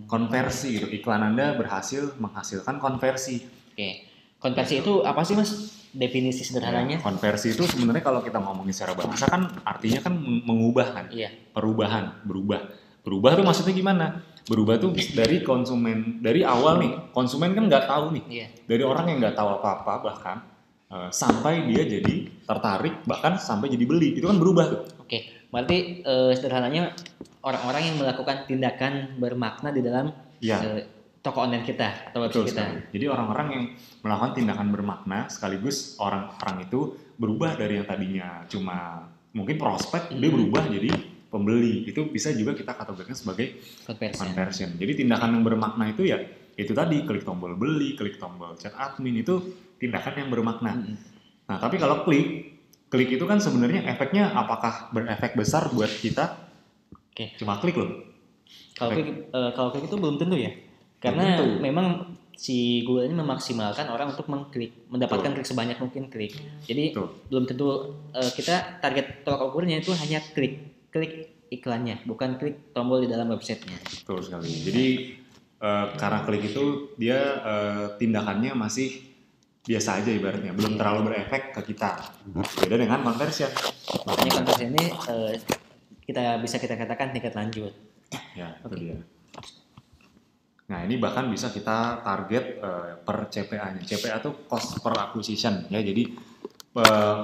[SPEAKER 1] Konversi gitu. Iklan Anda berhasil menghasilkan konversi.
[SPEAKER 2] Oke. Konversi itu apa sih, Mas? Definisi sederhananya?
[SPEAKER 1] Konversi itu sebenarnya kalau kita ngomongin secara bahasa kan artinya kan mengubah kan.
[SPEAKER 2] Iya.
[SPEAKER 1] Perubahan, berubah. Berubah tuh maksudnya gimana? Berubah tuh dari konsumen, dari awal nih, konsumen kan nggak tahu nih.
[SPEAKER 2] Iya.
[SPEAKER 1] Dari orang yang nggak tahu apa-apa bahkan, sampai dia jadi tertarik, bahkan sampai jadi beli. Itu kan berubah tuh.
[SPEAKER 2] Oke, berarti sederhananya orang-orang yang melakukan tindakan bermakna di dalam toko online kita atau website kita.
[SPEAKER 1] Jadi orang-orang yang melakukan tindakan bermakna sekaligus orang-orang itu berubah dari yang tadinya cuma mungkin prospek, dia berubah jadi pembeli. Itu bisa juga kita kategorikan sebagai conversion. Jadi tindakan yang bermakna itu ya itu tadi, klik tombol beli, klik tombol chat admin, itu tindakan yang bermakna. Nah, tapi kalau klik itu kan sebenarnya efeknya apakah berefek besar buat kita? Cuma klik loh.
[SPEAKER 2] Kalau klik itu belum tentu ya. Karena memang si Google ini memaksimalkan orang untuk mendapatkan klik sebanyak mungkin klik. Jadi belum tentu kita target tolak ukurnya itu hanya klik iklannya, bukan klik tombol di dalam websitenya.
[SPEAKER 1] Betul sekali. Jadi karena klik itu dia tindakannya masih biasa aja ibaratnya, belum terlalu berefek ke kita. Beda dengan conversion.
[SPEAKER 2] Makanya conversion ini kita katakan tingkat lanjut.
[SPEAKER 1] Ya, itu dia. Nah, ini bahkan bisa kita target per CPA-nya. CPA itu cost per acquisition ya. Jadi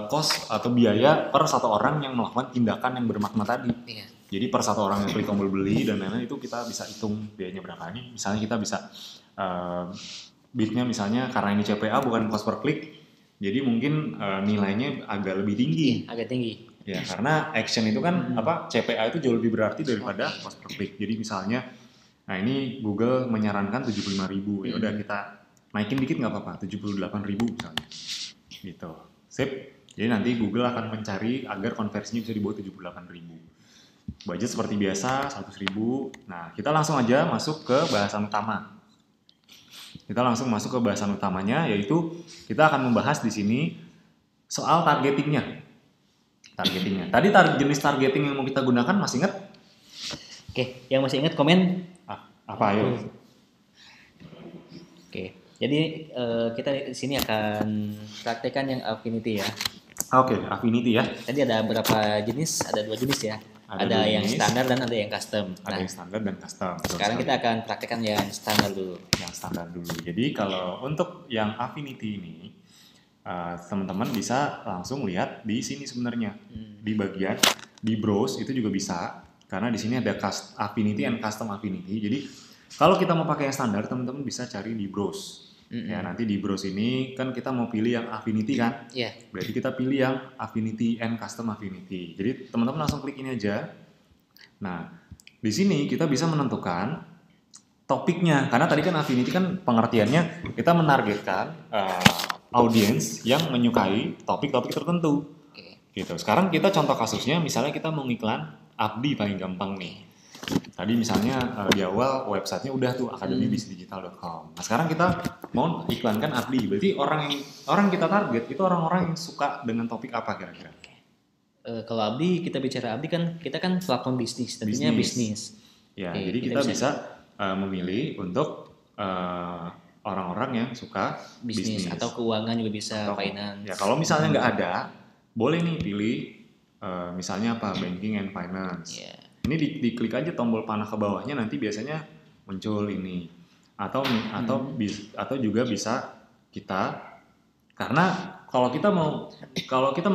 [SPEAKER 1] cost atau biaya per satu orang yang melakukan tindakan yang bermakna tadi.
[SPEAKER 2] Iya.
[SPEAKER 1] Jadi per satu orang yang klik tombol beli dan lain-lain itu kita bisa hitung biayanya berapa. Ini misalnya kita bisa bidnya misalnya karena ini CPA bukan cost per klik, jadi mungkin nilainya agak lebih tinggi.
[SPEAKER 2] Agak tinggi.
[SPEAKER 1] Ya, karena action itu kan CPA itu jauh lebih berarti daripada cost per klik. Jadi misalnya, nah ini Google menyarankan 75.000, ya udah kita naikin dikit nggak apa-apa, 78.000 misalnya. Gitu. Sip. Jadi nanti Google akan mencari agar konversinya bisa di bawah 78.000. Budget seperti biasa 100.000. Nah, kita langsung aja masuk ke bahasan utama. Kita langsung masuk ke bahasan utamanya, yaitu kita akan membahas di sini soal targetingnya. Tadi jenis targeting yang mau kita gunakan masih ingat?
[SPEAKER 2] Oke, yang masih ingat komen?
[SPEAKER 1] Apa ayo?
[SPEAKER 2] Oke, jadi kita di sini akan praktekkan yang Affinity ya.
[SPEAKER 1] Oke, Affinity ya.
[SPEAKER 2] Tadi ada berapa jenis? Ada 2 jenis ya. Ada yang standar dan ada yang custom.
[SPEAKER 1] Ada yang standar dan custom.
[SPEAKER 2] Sekarang kita akan praktekkan yang standar dulu.
[SPEAKER 1] Jadi kalau untuk yang Affinity ini, teman-teman bisa langsung lihat di sini sebenarnya. Di bagian di browse itu juga bisa, karena di sini ada Affinity and Custom Affinity. Jadi kalau kita mau pakai yang standar, teman-teman bisa cari di browse. Ya, nanti di browse ini kan kita mau pilih yang Affinity kan?
[SPEAKER 2] Iya.
[SPEAKER 1] Berarti kita pilih yang Affinity and Custom Affinity. Jadi teman-teman langsung klik ini aja. Nah, di sini kita bisa menentukan topiknya. Karena tadi kan Affinity kan pengertiannya kita menargetkan audiens yang menyukai topik-topik tertentu. Gitu. Sekarang kita contoh kasusnya, misalnya kita mau ngiklan Abdi paling gampang nih. Tadi misalnya di awal websitenya udah tuh akademibisdigital.com. Nah, sekarang kita mau iklankan Abdi. Berarti orang kita target itu orang-orang yang suka dengan topik apa kira-kira?
[SPEAKER 2] Kalau Abdi, kita bicara Abdi kan kita kan platform bisnis, tentunya bisnis.
[SPEAKER 1] Ya, jadi kita bisa memilih untuk orang-orang yang suka bisnis
[SPEAKER 2] atau keuangan juga bisa, finance.
[SPEAKER 1] Ya, kalau misalnya nggak ada, boleh nih pilih misalnya apa, banking and finance.
[SPEAKER 2] Yeah.
[SPEAKER 1] Ini diklik aja tombol panah ke bawahnya, nanti biasanya muncul ini. Atau juga bisa kita, karena kalau kita mau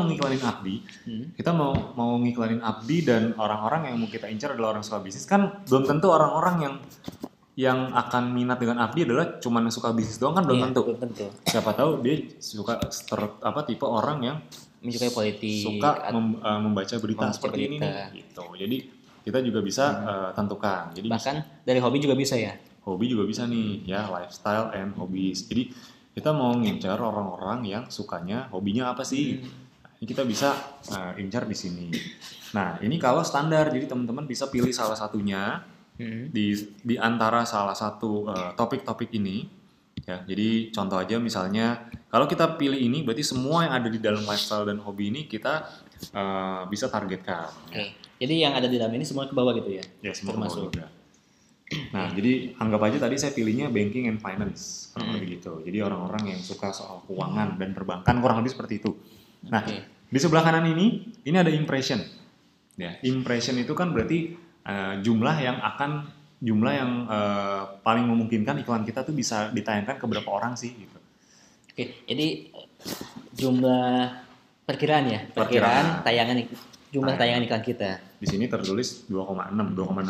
[SPEAKER 1] ngiklanin Abdi, kita mau ngiklanin Abdi dan orang-orang yang mau kita incar adalah orang suka bisnis, kan belum tentu orang-orang yang akan minat dengan Abdi adalah cuma yang suka bisnis doang, kan belum tentu. Siapa tahu dia suka tipe orang yang
[SPEAKER 2] menyukai politik,
[SPEAKER 1] suka membaca berita seperti ini nih, gitu. Jadi kita juga bisa tentukan. Jadi
[SPEAKER 2] bahkan dari hobi juga bisa ya.
[SPEAKER 1] Hobi juga bisa nih, ya, lifestyle and hobbies. Jadi kita mau ngincar orang-orang yang sukanya, hobinya apa sih? Nah, ini kita bisa incar di sini. Nah, ini kalau standar, jadi teman-teman bisa pilih salah satunya di antara salah satu topik-topik ini. Ya, jadi contoh aja misalnya, kalau kita pilih ini, berarti semua yang ada di dalam lifestyle dan hobi ini kita bisa targetkan.
[SPEAKER 2] Oke. Jadi yang ada di dalam ini semua ke bawah gitu ya?
[SPEAKER 1] Ya, semua ke bawah juga. Nah, jadi anggap aja tadi saya pilihnya banking and finance, kurang lebih gitu. Jadi orang-orang yang suka soal keuangan dan perbankan, kurang lebih seperti itu. Nah, di sebelah kanan ini ada impression. Ya, impression itu kan berarti jumlah yang paling memungkinkan iklan kita tuh bisa ditayangkan ke berapa orang sih gitu.
[SPEAKER 2] Oke, jadi jumlah perkiraan ya, perkiraan tayangan jumlah tayangan iklan kita.
[SPEAKER 1] Di sini tertulis 2,6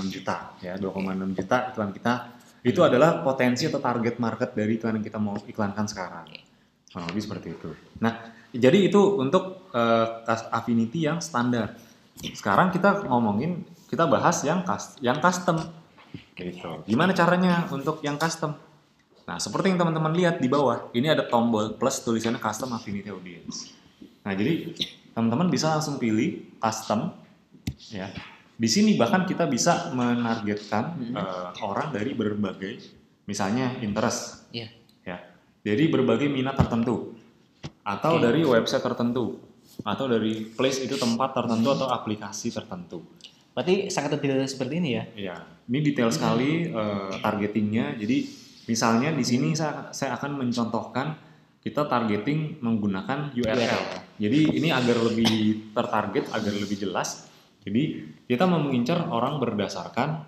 [SPEAKER 1] juta ya, 2,6 juta iklan kita. Itu adalah potensi atau target market dari iklan yang kita mau iklankan sekarang. Kurang lebih seperti itu. Nah, jadi itu untuk affinity yang standar. Sekarang kita bahas yang custom. Gitu. Gimana caranya untuk yang custom? Nah, seperti yang teman-teman lihat di bawah, ini ada tombol plus tulisannya custom affinity audience. Nah, jadi teman-teman bisa langsung pilih custom ya. Di sini bahkan kita bisa menargetkan orang dari berbagai misalnya interest.
[SPEAKER 2] Yeah.
[SPEAKER 1] Ya. Jadi berbagai minat tertentu atau dari website tertentu atau dari place itu tempat tertentu atau aplikasi tertentu.
[SPEAKER 2] Berarti sangat detail seperti ini ya?
[SPEAKER 1] Iya, ini detail sekali targetingnya. Jadi misalnya di sini saya akan mencontohkan kita targeting menggunakan URL. Jadi ini agar lebih tertarget, agar lebih jelas. Jadi kita mau mengincar orang berdasarkan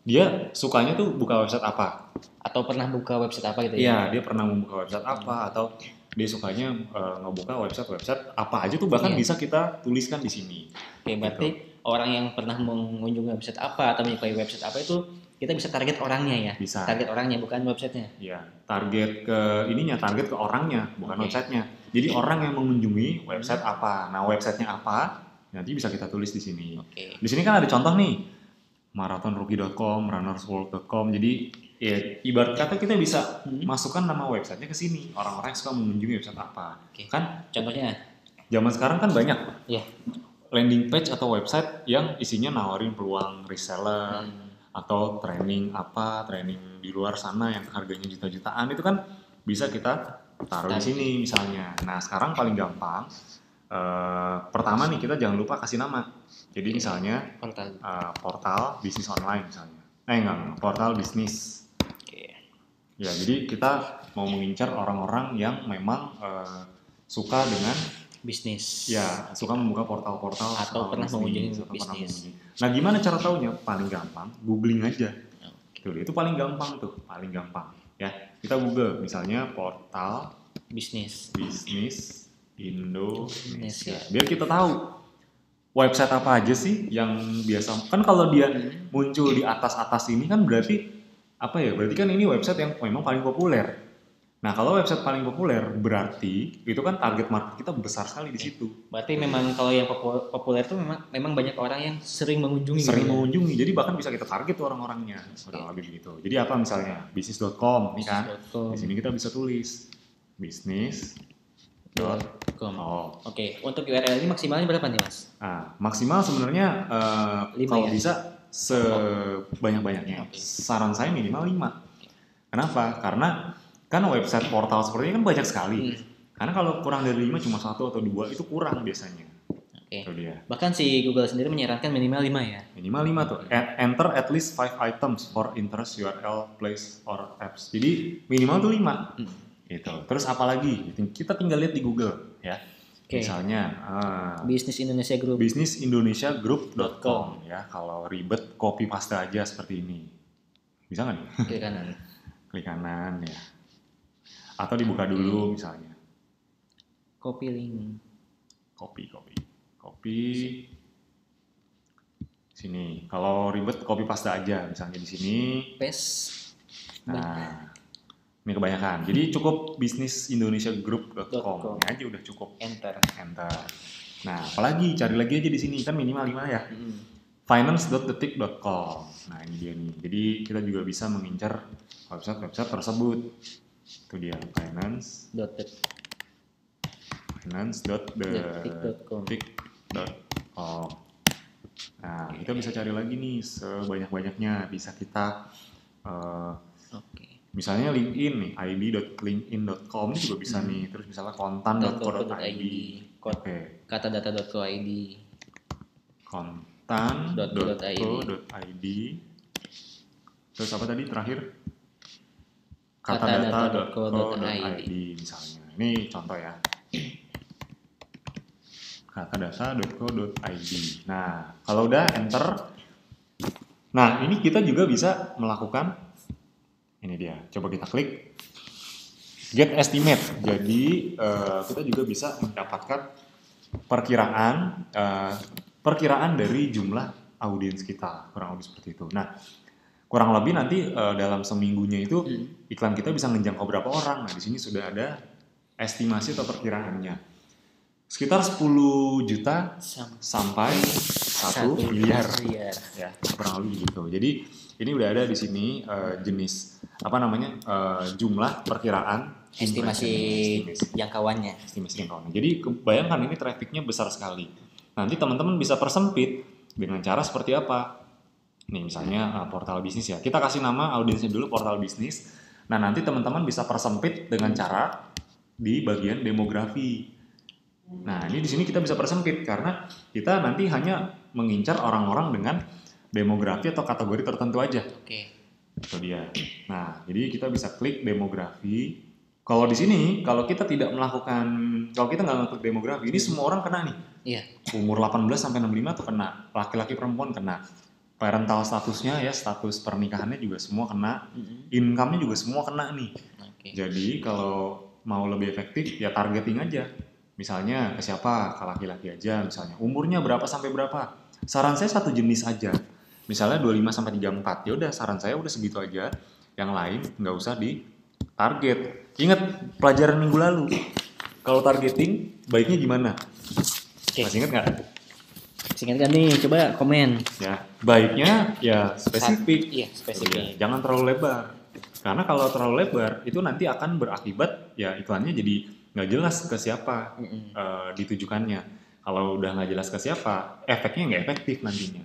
[SPEAKER 1] dia sukanya tuh buka website apa.
[SPEAKER 2] Atau pernah buka website apa gitu ya?
[SPEAKER 1] Iya, dia pernah membuka website apa atau dia sukanya ngebuka website apa aja tuh bahkan bisa kita tuliskan di sini.
[SPEAKER 2] Oke, berarti orang yang pernah mengunjungi website apa atau menyukai website apa itu kita bisa target orangnya ya?
[SPEAKER 1] Bisa.
[SPEAKER 2] Target orangnya bukan websitenya?
[SPEAKER 1] Iya, target ke orangnya bukan websitenya. Jadi orang yang mengunjungi website apa, nah websitenya apa, nanti bisa kita tulis di sini. Di sini kan ada contoh nih, marathonrookie.com, runnersworld.com. Jadi ya ibarat kata kita bisa masukkan nama websitenya ke sini. Orang-orang yang suka mengunjungi website apa. Kan
[SPEAKER 2] contohnya
[SPEAKER 1] zaman sekarang kan banyak landing page atau website yang isinya nawarin peluang reseller atau training di luar sana yang harganya juta-jutaan, itu kan bisa kita taruh di sini misalnya. Nah sekarang paling gampang pertama nih kita jangan lupa kasih nama. Jadi misalnya portal bisnis online misalnya. Portal bisnis. Ya jadi kita mau mengincar orang-orang yang memang suka dengan
[SPEAKER 2] bisnis.
[SPEAKER 1] Ya, suka membuka portal-portal
[SPEAKER 2] atau pernah mengunjungi bisnis.
[SPEAKER 1] Nah, gimana cara taunya? Paling gampang, googling aja. Itu paling gampang tuh, paling gampang. Ya, kita Google misalnya portal bisnis Indonesia. Biar kita tahu website apa aja sih yang biasa. Kan kalau dia muncul di atas-atas ini kan berarti apa ya? Berarti kan ini website yang memang paling populer. Nah, kalau website paling populer berarti itu kan target market kita besar sekali di situ.
[SPEAKER 2] Berarti memang kalau yang populer itu memang banyak orang yang sering mengunjungi.
[SPEAKER 1] Mengunjungi. Jadi bahkan bisa kita target tuh orang-orangnya. Kurang lebih begitu. Jadi apa misalnya? Bisnis.com nih kan. Di sini kita bisa tulis bisnis.com.
[SPEAKER 2] Oke, untuk URL ini maksimalnya berapa nih, Mas?
[SPEAKER 1] Nah, maksimal sebenarnya kalau bisa sebanyak-banyaknya. Saran saya minimal 5. Kenapa? Karena kan website portal seperti ini kan banyak sekali. Karena kalau kurang dari 5 cuma 1 atau 2 itu kurang biasanya. Itu dia.
[SPEAKER 2] Bahkan si Google sendiri menyarankan minimal 5 ya.
[SPEAKER 1] Minimal 5 tuh. Enter at least 5 items for interest URL, place or apps. Jadi minimal tuh 5. Gitu. Terus apalagi? Kita tinggal lihat di Google ya. Misalnya businessindonesiagroup.com ya. Kalau ribet copy paste aja seperti ini. Bisa nggak nih? Klik kanan ya. Atau dibuka dulu misalnya.
[SPEAKER 2] Copy link.
[SPEAKER 1] Copy. Sini. Kalau ribet copy paste aja misalnya di sini.
[SPEAKER 2] Paste.
[SPEAKER 1] Nah, ini kebanyakan. Jadi cukup businessindonesiagroup.com. Ini aja udah cukup.
[SPEAKER 2] Enter.
[SPEAKER 1] Nah, apalagi cari lagi aja di sini kan minimal 5 ya. finance.detik.com. Nah, ini dia nih. Jadi kita juga bisa mengincar website tersebut. Itu dia finance.detik.com. Nah, kita bisa cari lagi nih sebanyak-banyaknya. Bisa kita misalnya LinkedIn nih, id.linkedin.com ini juga bisa nih. Terus misalnya kontan.co.id,
[SPEAKER 2] katadata.co.id,
[SPEAKER 1] kontan.co.id. Terus apa tadi terakhir? katadata.co.id misalnya. Ini contoh ya. katadata.co.id. Nah, kalau udah enter, nah ini kita juga bisa melakukan, ini dia, coba kita klik. Get estimate. Jadi kita juga bisa mendapatkan perkiraan dari jumlah audiens kita, kurang lebih seperti itu. Nah, kurang lebih nanti dalam seminggunya itu iklan kita bisa menjangkau berapa orang. Nah, di sini sudah ada estimasi atau perkiraannya. Sekitar 10 juta sampai 1 miliar. Ya, kurang lebih gitu. Jadi ini udah ada di sini jenis jumlah perkiraan
[SPEAKER 2] estimasi jangkauannya.
[SPEAKER 1] Jadi bayangkan ini trafficnya besar sekali. Nanti teman-teman bisa persempit dengan cara seperti apa? Nih misalnya portal bisnis ya. Kita kasih nama audiensnya dulu portal bisnis. Nah nanti teman-teman bisa persempit dengan cara di bagian demografi. Nah ini di sini kita bisa persempit karena kita nanti hanya mengincar orang-orang dengan demografi atau kategori tertentu aja.
[SPEAKER 2] Oke.
[SPEAKER 1] Itu dia. Nah jadi kita bisa klik demografi. Kalau di sini kalau kita tidak melakukan, kalau kita nggak ngeklik demografi, ini semua orang kena nih.
[SPEAKER 2] Iya.
[SPEAKER 1] Umur 18 sampai 65 tuh kena, laki-laki perempuan kena. Parental statusnya ya, status pernikahannya juga semua kena, income-nya juga semua kena nih. Okay. Jadi kalau mau lebih efektif ya targeting aja. Misalnya ke siapa? Ke laki-laki aja misalnya. Umurnya berapa sampai berapa? Saran saya satu jenis aja. Misalnya 25 sampai 34. Ya udah saran saya udah segitu aja. Yang lain nggak usah di target. Ingat pelajaran minggu lalu. Kalau targeting baiknya gimana? Okay. Masih ingat nggak?
[SPEAKER 2] Ingat kan nih, coba komen.
[SPEAKER 1] Ya, baiknya ya spesifik.
[SPEAKER 2] Iya, spesifik.
[SPEAKER 1] Jangan terlalu lebar. Karena kalau terlalu lebar, itu nanti akan berakibat ya iklannya jadi nggak jelas ke siapa ditujukannya. Kalau udah nggak jelas ke siapa, efeknya nggak efektif nantinya.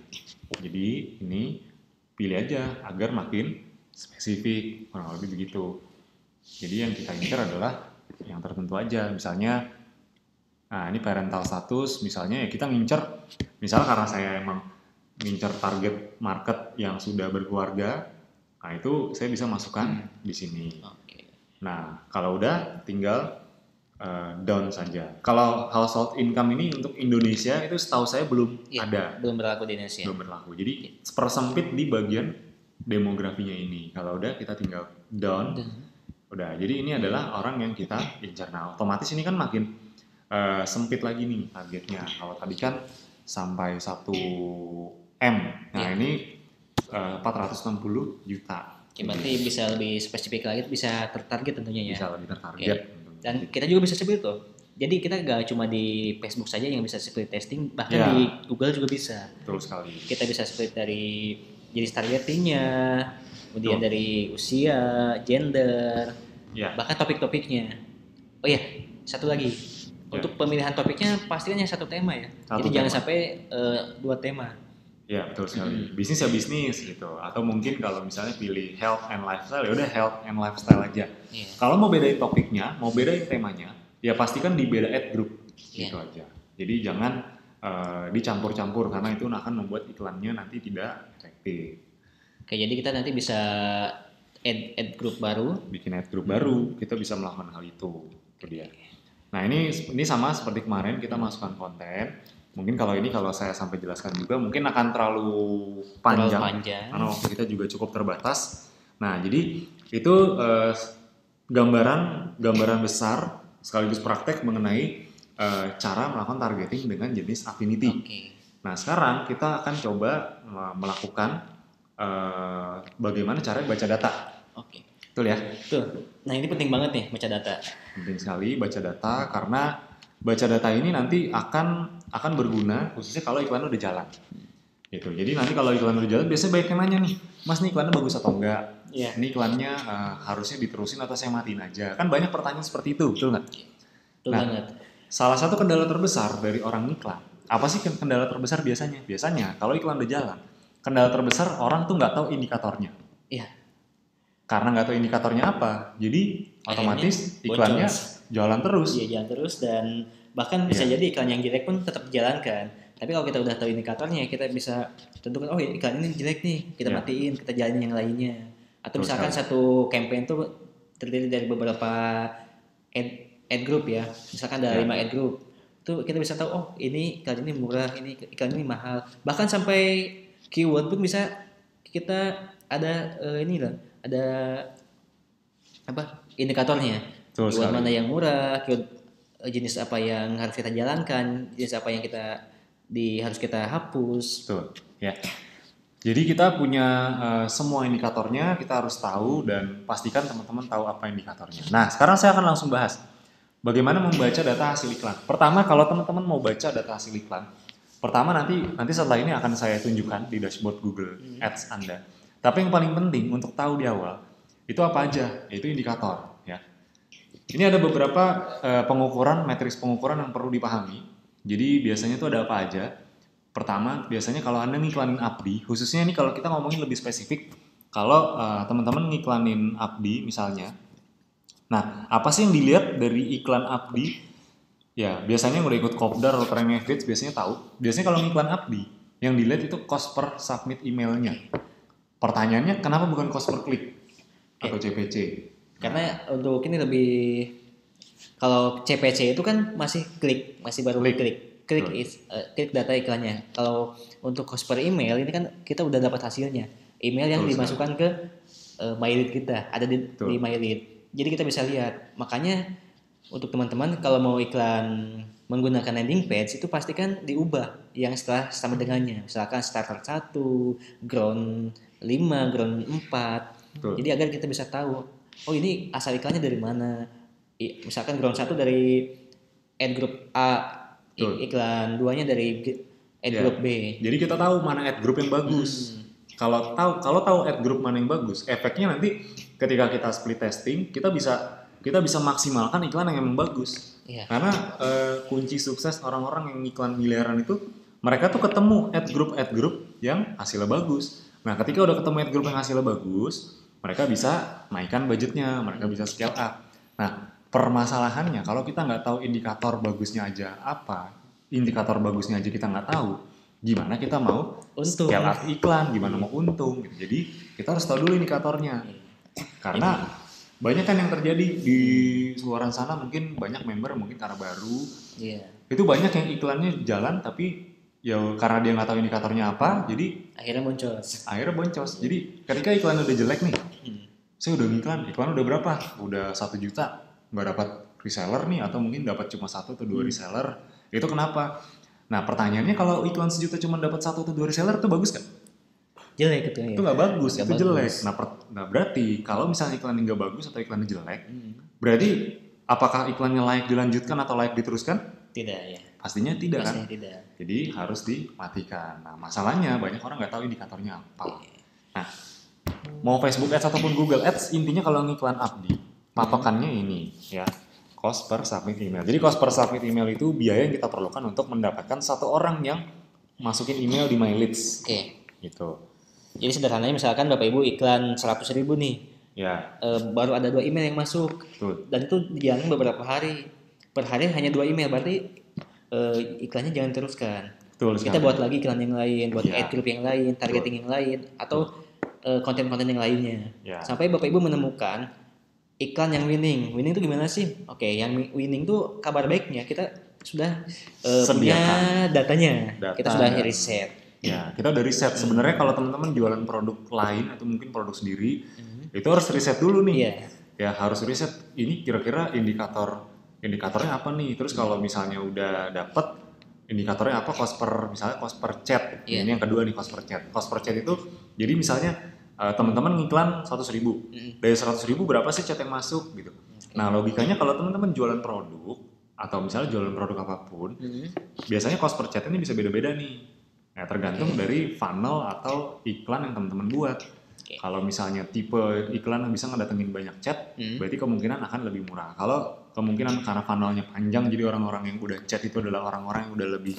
[SPEAKER 1] Jadi ini pilih aja agar makin spesifik, kurang lebih begitu. Jadi yang kita incar adalah yang tertentu aja. Misalnya nah ini parental status, misalnya ya kita ngincer, misalnya karena saya emang ngincer target market yang sudah berkeluarga, nah itu saya bisa masukkan di sini. Okay. Nah kalau udah tinggal down saja. Kalau household income ini untuk Indonesia itu setahu saya belum ada.
[SPEAKER 2] Belum berlaku di Indonesia.
[SPEAKER 1] Belum berlaku. Jadi persempit di bagian demografinya ini. Kalau udah kita tinggal down. Udah. Jadi ini adalah orang yang kita incar. Nah otomatis ini kan makin sempit lagi nih targetnya. Kalau tadi kan sampai 1 M. Nah ini 460 juta.
[SPEAKER 2] Berarti bisa lebih spesifik lagi, bisa tertarget tentunya ya.
[SPEAKER 1] Bisa lebih tertarget.
[SPEAKER 2] Dan kita juga bisa split tuh. Jadi kita gak cuma di Facebook saja yang bisa split testing, bahkan di Google juga bisa.
[SPEAKER 1] Betul sekali.
[SPEAKER 2] Kita bisa split dari jenis targetingnya, kemudian dari usia, gender, bahkan topik-topiknya. Oh iya, satu lagi. Untuk pemilihan topiknya pastinya hanya satu tema ya. Jadi jangan sampai 2 tema.
[SPEAKER 1] Ya betul sekali. Bisnis ya bisnis gitu. Atau mungkin kalau misalnya pilih health and lifestyle ya udah health and lifestyle aja. Kalau mau bedain topiknya, mau bedain temanya, ya pastikan di beda ad group gitu aja. Jadi jangan dicampur-campur karena itu akan membuat iklannya nanti tidak efektif.
[SPEAKER 2] Oke, jadi kita nanti bisa add group baru.
[SPEAKER 1] Bikin ad group baru, kita bisa melakukan hal itu. Itu dia. Nah ini sama seperti kemarin kita masukkan konten. Mungkin kalau saya sampai jelaskan juga mungkin akan terlalu panjang. Karena waktu kita juga cukup terbatas. Nah jadi itu gambaran besar sekaligus praktek mengenai cara melakukan targeting dengan jenis affinity. Nah sekarang kita akan coba melakukan bagaimana cara baca data. Betul ya?
[SPEAKER 2] Betul. Nah ini penting banget nih baca data.
[SPEAKER 1] Penting sekali baca data karena baca data ini nanti akan berguna khususnya kalau iklan udah jalan. Gitu. Jadi nanti kalau iklan udah jalan biasanya banyak yang nanya nih, Mas nih iklannya bagus atau enggak? Ini iklannya harusnya diterusin atau saya matiin aja? Kan banyak pertanyaan seperti itu, betul nggak?
[SPEAKER 2] Betul banget.
[SPEAKER 1] Salah satu kendala terbesar dari orang iklan, apa sih kendala terbesar biasanya? Biasanya kalau iklan udah jalan, kendala terbesar orang tuh nggak tahu indikatornya.
[SPEAKER 2] Iya.
[SPEAKER 1] Karena nggak tahu indikatornya apa, jadi otomatis iklannya jalan terus.
[SPEAKER 2] Iya, jalan terus dan bahkan bisa jadi iklan yang jelek pun tetap dijalankan. Tapi kalau kita udah tahu indikatornya, kita bisa tentukan oh iklan ini jelek nih, kita matiin, kita jalanin yang lainnya. Atau misalkan satu campaign tuh terdiri dari beberapa ad group ya, misalkan ada 5 ad group. Tuh kita bisa tahu oh ini iklan ini murah, ini iklan ini mahal. Bahkan sampai keyword pun bisa kita ada ada indikatornya.
[SPEAKER 1] Betul
[SPEAKER 2] Keyword
[SPEAKER 1] sekali.
[SPEAKER 2] mana yang murah, keyword jenis apa yang harus kita jalankan, jenis apa yang harus kita hapus.
[SPEAKER 1] Betul. Ya. Jadi kita punya semua indikatornya, kita harus tahu dan pastikan teman-teman tahu apa indikatornya. Nah, sekarang saya akan langsung bahas bagaimana membaca data hasil iklan. Pertama, kalau teman-teman mau baca data hasil iklan, pertama nanti setelah ini akan saya tunjukkan di dashboard Google Ads Anda. Tapi yang paling penting untuk tahu di awal itu apa aja, yaitu indikator. Ya. Ini ada beberapa matriks pengukuran yang perlu dipahami. Jadi biasanya itu ada apa aja. Pertama, biasanya kalau Anda ngiklanin Abdi, khususnya ini kalau kita ngomongin lebih spesifik, kalau teman-teman ngiklanin Abdi misalnya, nah apa sih yang dilihat dari iklan Abdi? Ya, biasanya yang udah ikut Kopdar atau Training FBits biasanya tahu. Biasanya kalau ngiklan Abdi, yang dilihat itu cost per submit emailnya. Pertanyaannya, kenapa bukan cost per klik atau CPC?
[SPEAKER 2] Karena untuk ini lebih, kalau CPC itu kan masih baru klik klik data iklannya. Kalau untuk cost per email ini kan kita udah dapat hasilnya. Email yang dimasukkan ke my lead kita, ada di my lead. Jadi kita bisa lihat. Makanya untuk teman-teman kalau mau iklan menggunakan landing page itu pastikan diubah yang setelah sama dengannya. Misalkan starter 1, ground 5, ground 4. Jadi agar kita bisa tahu, oh ini asal iklannya dari mana. Misalkan ground 1 dari ad group A, iklan 2-nya dari ad group B.
[SPEAKER 1] Jadi kita tahu mana ad group yang bagus. Kalau tahu ad group mana yang bagus, efeknya nanti ketika kita split testing, kita bisa maksimalkan iklan yang emang bagus. Karena kunci sukses orang-orang yang iklan miliaran itu, mereka tuh ketemu ad group yang hasilnya bagus. Nah, ketika udah ketemu ad group yang hasilnya bagus, mereka bisa naikkan budgetnya, mereka bisa scale up. Nah, permasalahannya kalau kita nggak tahu indikator bagusnya aja kita nggak tahu, gimana kita mau scale up iklan, gimana mau untung gitu. Jadi kita harus tahu dulu indikatornya. Karena banyak kan yang terjadi di luaran sana, mungkin banyak member mungkin karena baru. Itu banyak yang iklannya jalan tapi ya karena dia nggak tahu indikatornya apa, jadi akhirnya boncos. Jadi ketika iklan udah jelek nih, saya udah iklan udah berapa? Udah 1 juta, nggak dapat reseller nih, atau mungkin dapat cuma 1 atau 2 reseller. Itu kenapa? Nah, pertanyaannya kalau iklan 1 juta cuma dapat 1 atau 2 reseller itu bagus kan?
[SPEAKER 2] Jelek
[SPEAKER 1] itu nggak bagus, itu jelek. Nah, berarti kalau misalnya iklannya nggak bagus atau iklannya jelek, berarti apakah iklannya layak dilanjutkan atau layak diteruskan?
[SPEAKER 2] Tidak ya.
[SPEAKER 1] Pastinya tidak kan?
[SPEAKER 2] Tidak.
[SPEAKER 1] Jadi harus dimatikan. Nah, masalahnya banyak orang nggak tahu indikatornya apa. Nah, mau Facebook Ads ataupun Google Ads, intinya kalau ngiklan Abdi, patokannya ini ya, cost per submit email. Jadi cost per submit email itu biaya yang kita perlukan untuk mendapatkan 1 orang yang masukin email di my leads. Gitu.
[SPEAKER 2] Jadi sederhananya misalkan Bapak Ibu iklan 100.000 nih. Baru ada 2 email yang masuk. Dan itu dijalankan beberapa hari. Per hari hanya 2 email, berarti iklannya jangan teruskan. Kita buat lagi iklan yang lain, buat ad group yang lain, targeting yang lain, atau konten-konten yang lainnya. Sampai Bapak Ibu menemukan iklan yang winning. Winning itu gimana sih? Yang winning tuh kabar baiknya kita sudah punya datanya. Kita sudah riset.
[SPEAKER 1] Ya, kita udah riset. Sebenarnya kalau teman-teman jualan produk lain atau mungkin produk sendiri, itu harus riset dulu nih. Ya, harus riset ini kira-kira indikatornya apa nih. Terus kalau misalnya udah dapet indikatornya apa, cost per chat. Ini yang kedua nih, cost per chat. Cost per chat itu jadi misalnya teman-teman ngiklan 100.000. Dari 100.000 berapa sih chat yang masuk gitu. Nah, logikanya kalau teman-teman jualan produk atau misalnya jualan produk apapun, biasanya cost per chat ini bisa beda-beda nih. Nah, tergantung dari funnel atau iklan yang teman-teman buat. Kalau misalnya tipe iklan yang bisa ngedatengin banyak chat, berarti kemungkinan akan lebih murah. Kalau kemungkinan karena funnelnya panjang, jadi orang-orang yang udah chat itu adalah orang-orang yang udah lebih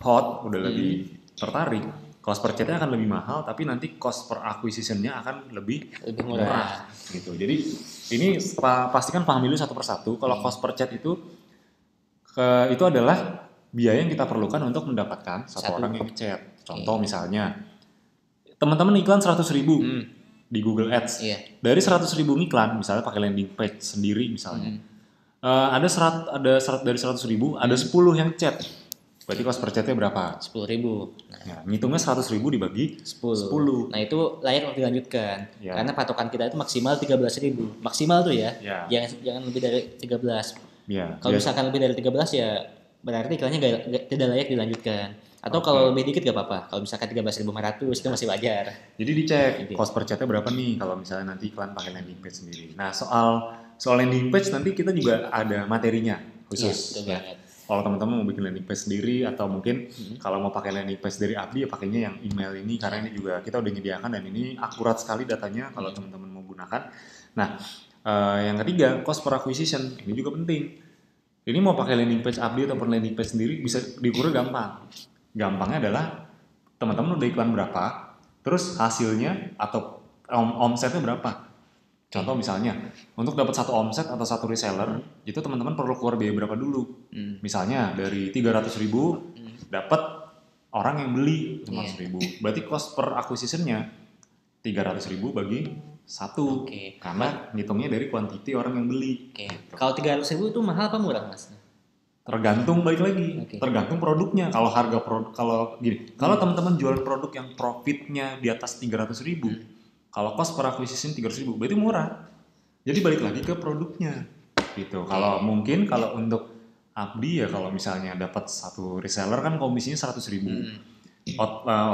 [SPEAKER 1] hot, udah lebih tertarik, cost per chatnya akan lebih mahal, tapi nanti cost per acquisition-nya akan lebih murah. Gitu. Jadi ini pastikan pahami dulu satu persatu. Kalau cost per chat itu adalah biaya yang kita perlukan untuk mendapatkan satu orang yang chat. Contoh misalnya, teman-teman iklan 100.000 di Google Ads. Dari 100.000 iklan, misalnya pakai landing page sendiri misalnya, dari 100.000 ada 10 yang chat. Berarti cost per chatnya berapa?
[SPEAKER 2] 10.000.
[SPEAKER 1] Ya, ngitungnya 100.000 dibagi 10.
[SPEAKER 2] Nah itu layak untuk dilanjutkan.
[SPEAKER 1] Ya.
[SPEAKER 2] Karena patokan kita itu maksimal 13.000. Maksimal tuh ya.
[SPEAKER 1] Ya.
[SPEAKER 2] Jangan lebih dari 13.
[SPEAKER 1] Ya.
[SPEAKER 2] Kalau misalkan lebih dari 13 ya berarti iklannya tidak layak dilanjutkan. Atau kalau lebih dikit gak apa-apa. Kalau misalkan 13.500 itu masih wajar.
[SPEAKER 1] Jadi dicek cost per chatnya berapa nih kalau misalnya nanti iklan pakai landing page sendiri. Nah soal landing page nanti kita juga ada materinya khusus.
[SPEAKER 2] Iya,
[SPEAKER 1] ya. Kalau teman-teman mau bikin landing page sendiri atau mungkin kalau mau pakai landing page dari Abdi ya pakainya yang email ini karena ini juga kita udah nyediakan dan ini akurat sekali datanya kalau teman-teman mau gunakan. Nah yang ketiga cost per acquisition ini juga penting. Ini mau pakai landing page Abdi ataupun landing page sendiri bisa diukur gampang. Gampangnya adalah teman-teman udah iklan berapa, terus hasilnya atau omsetnya berapa. Contoh misalnya, untuk dapat satu omset atau satu reseller, itu teman-teman perlu keluar biaya berapa dulu. Misalnya dari 300.000 dapat orang yang beli 500.000. Berarti cost per acquisition-nya 300.000 bagi 1. Karena ngitungnya dari quantity orang yang beli.
[SPEAKER 2] Gitu. Kalau 300.000 itu mahal apa murah, Mas?
[SPEAKER 1] Tergantung balik lagi, tergantung produknya. Kalau harga produk, kalau teman-teman jualan produk yang profitnya di atas 300.000, kalau cost per acquisition 300.000, berarti murah. Jadi balik lagi ke produknya, gitu. Kalau mungkin kalau untuk Abdi ya kalau misalnya dapat satu reseller kan komisinya 100.000,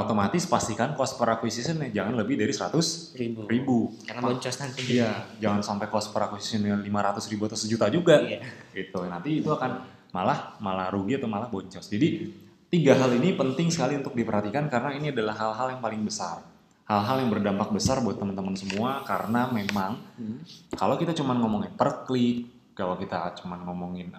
[SPEAKER 1] otomatis pastikan cost per acquisition jangan lebih dari 100.000.
[SPEAKER 2] Karena boncos nanti.
[SPEAKER 1] Iya, jangan sampai cost per acquisition 500.000 atau 1 juta juga, gitu. Nanti itu akan malah rugi atau malah boncos. Jadi 3 hal ini penting sekali untuk diperhatikan karena ini adalah hal-hal yang paling besar, hal-hal yang berdampak besar buat teman-teman semua karena memang kalau kita cuma ngomongin per klik, kalau kita cuma ngomongin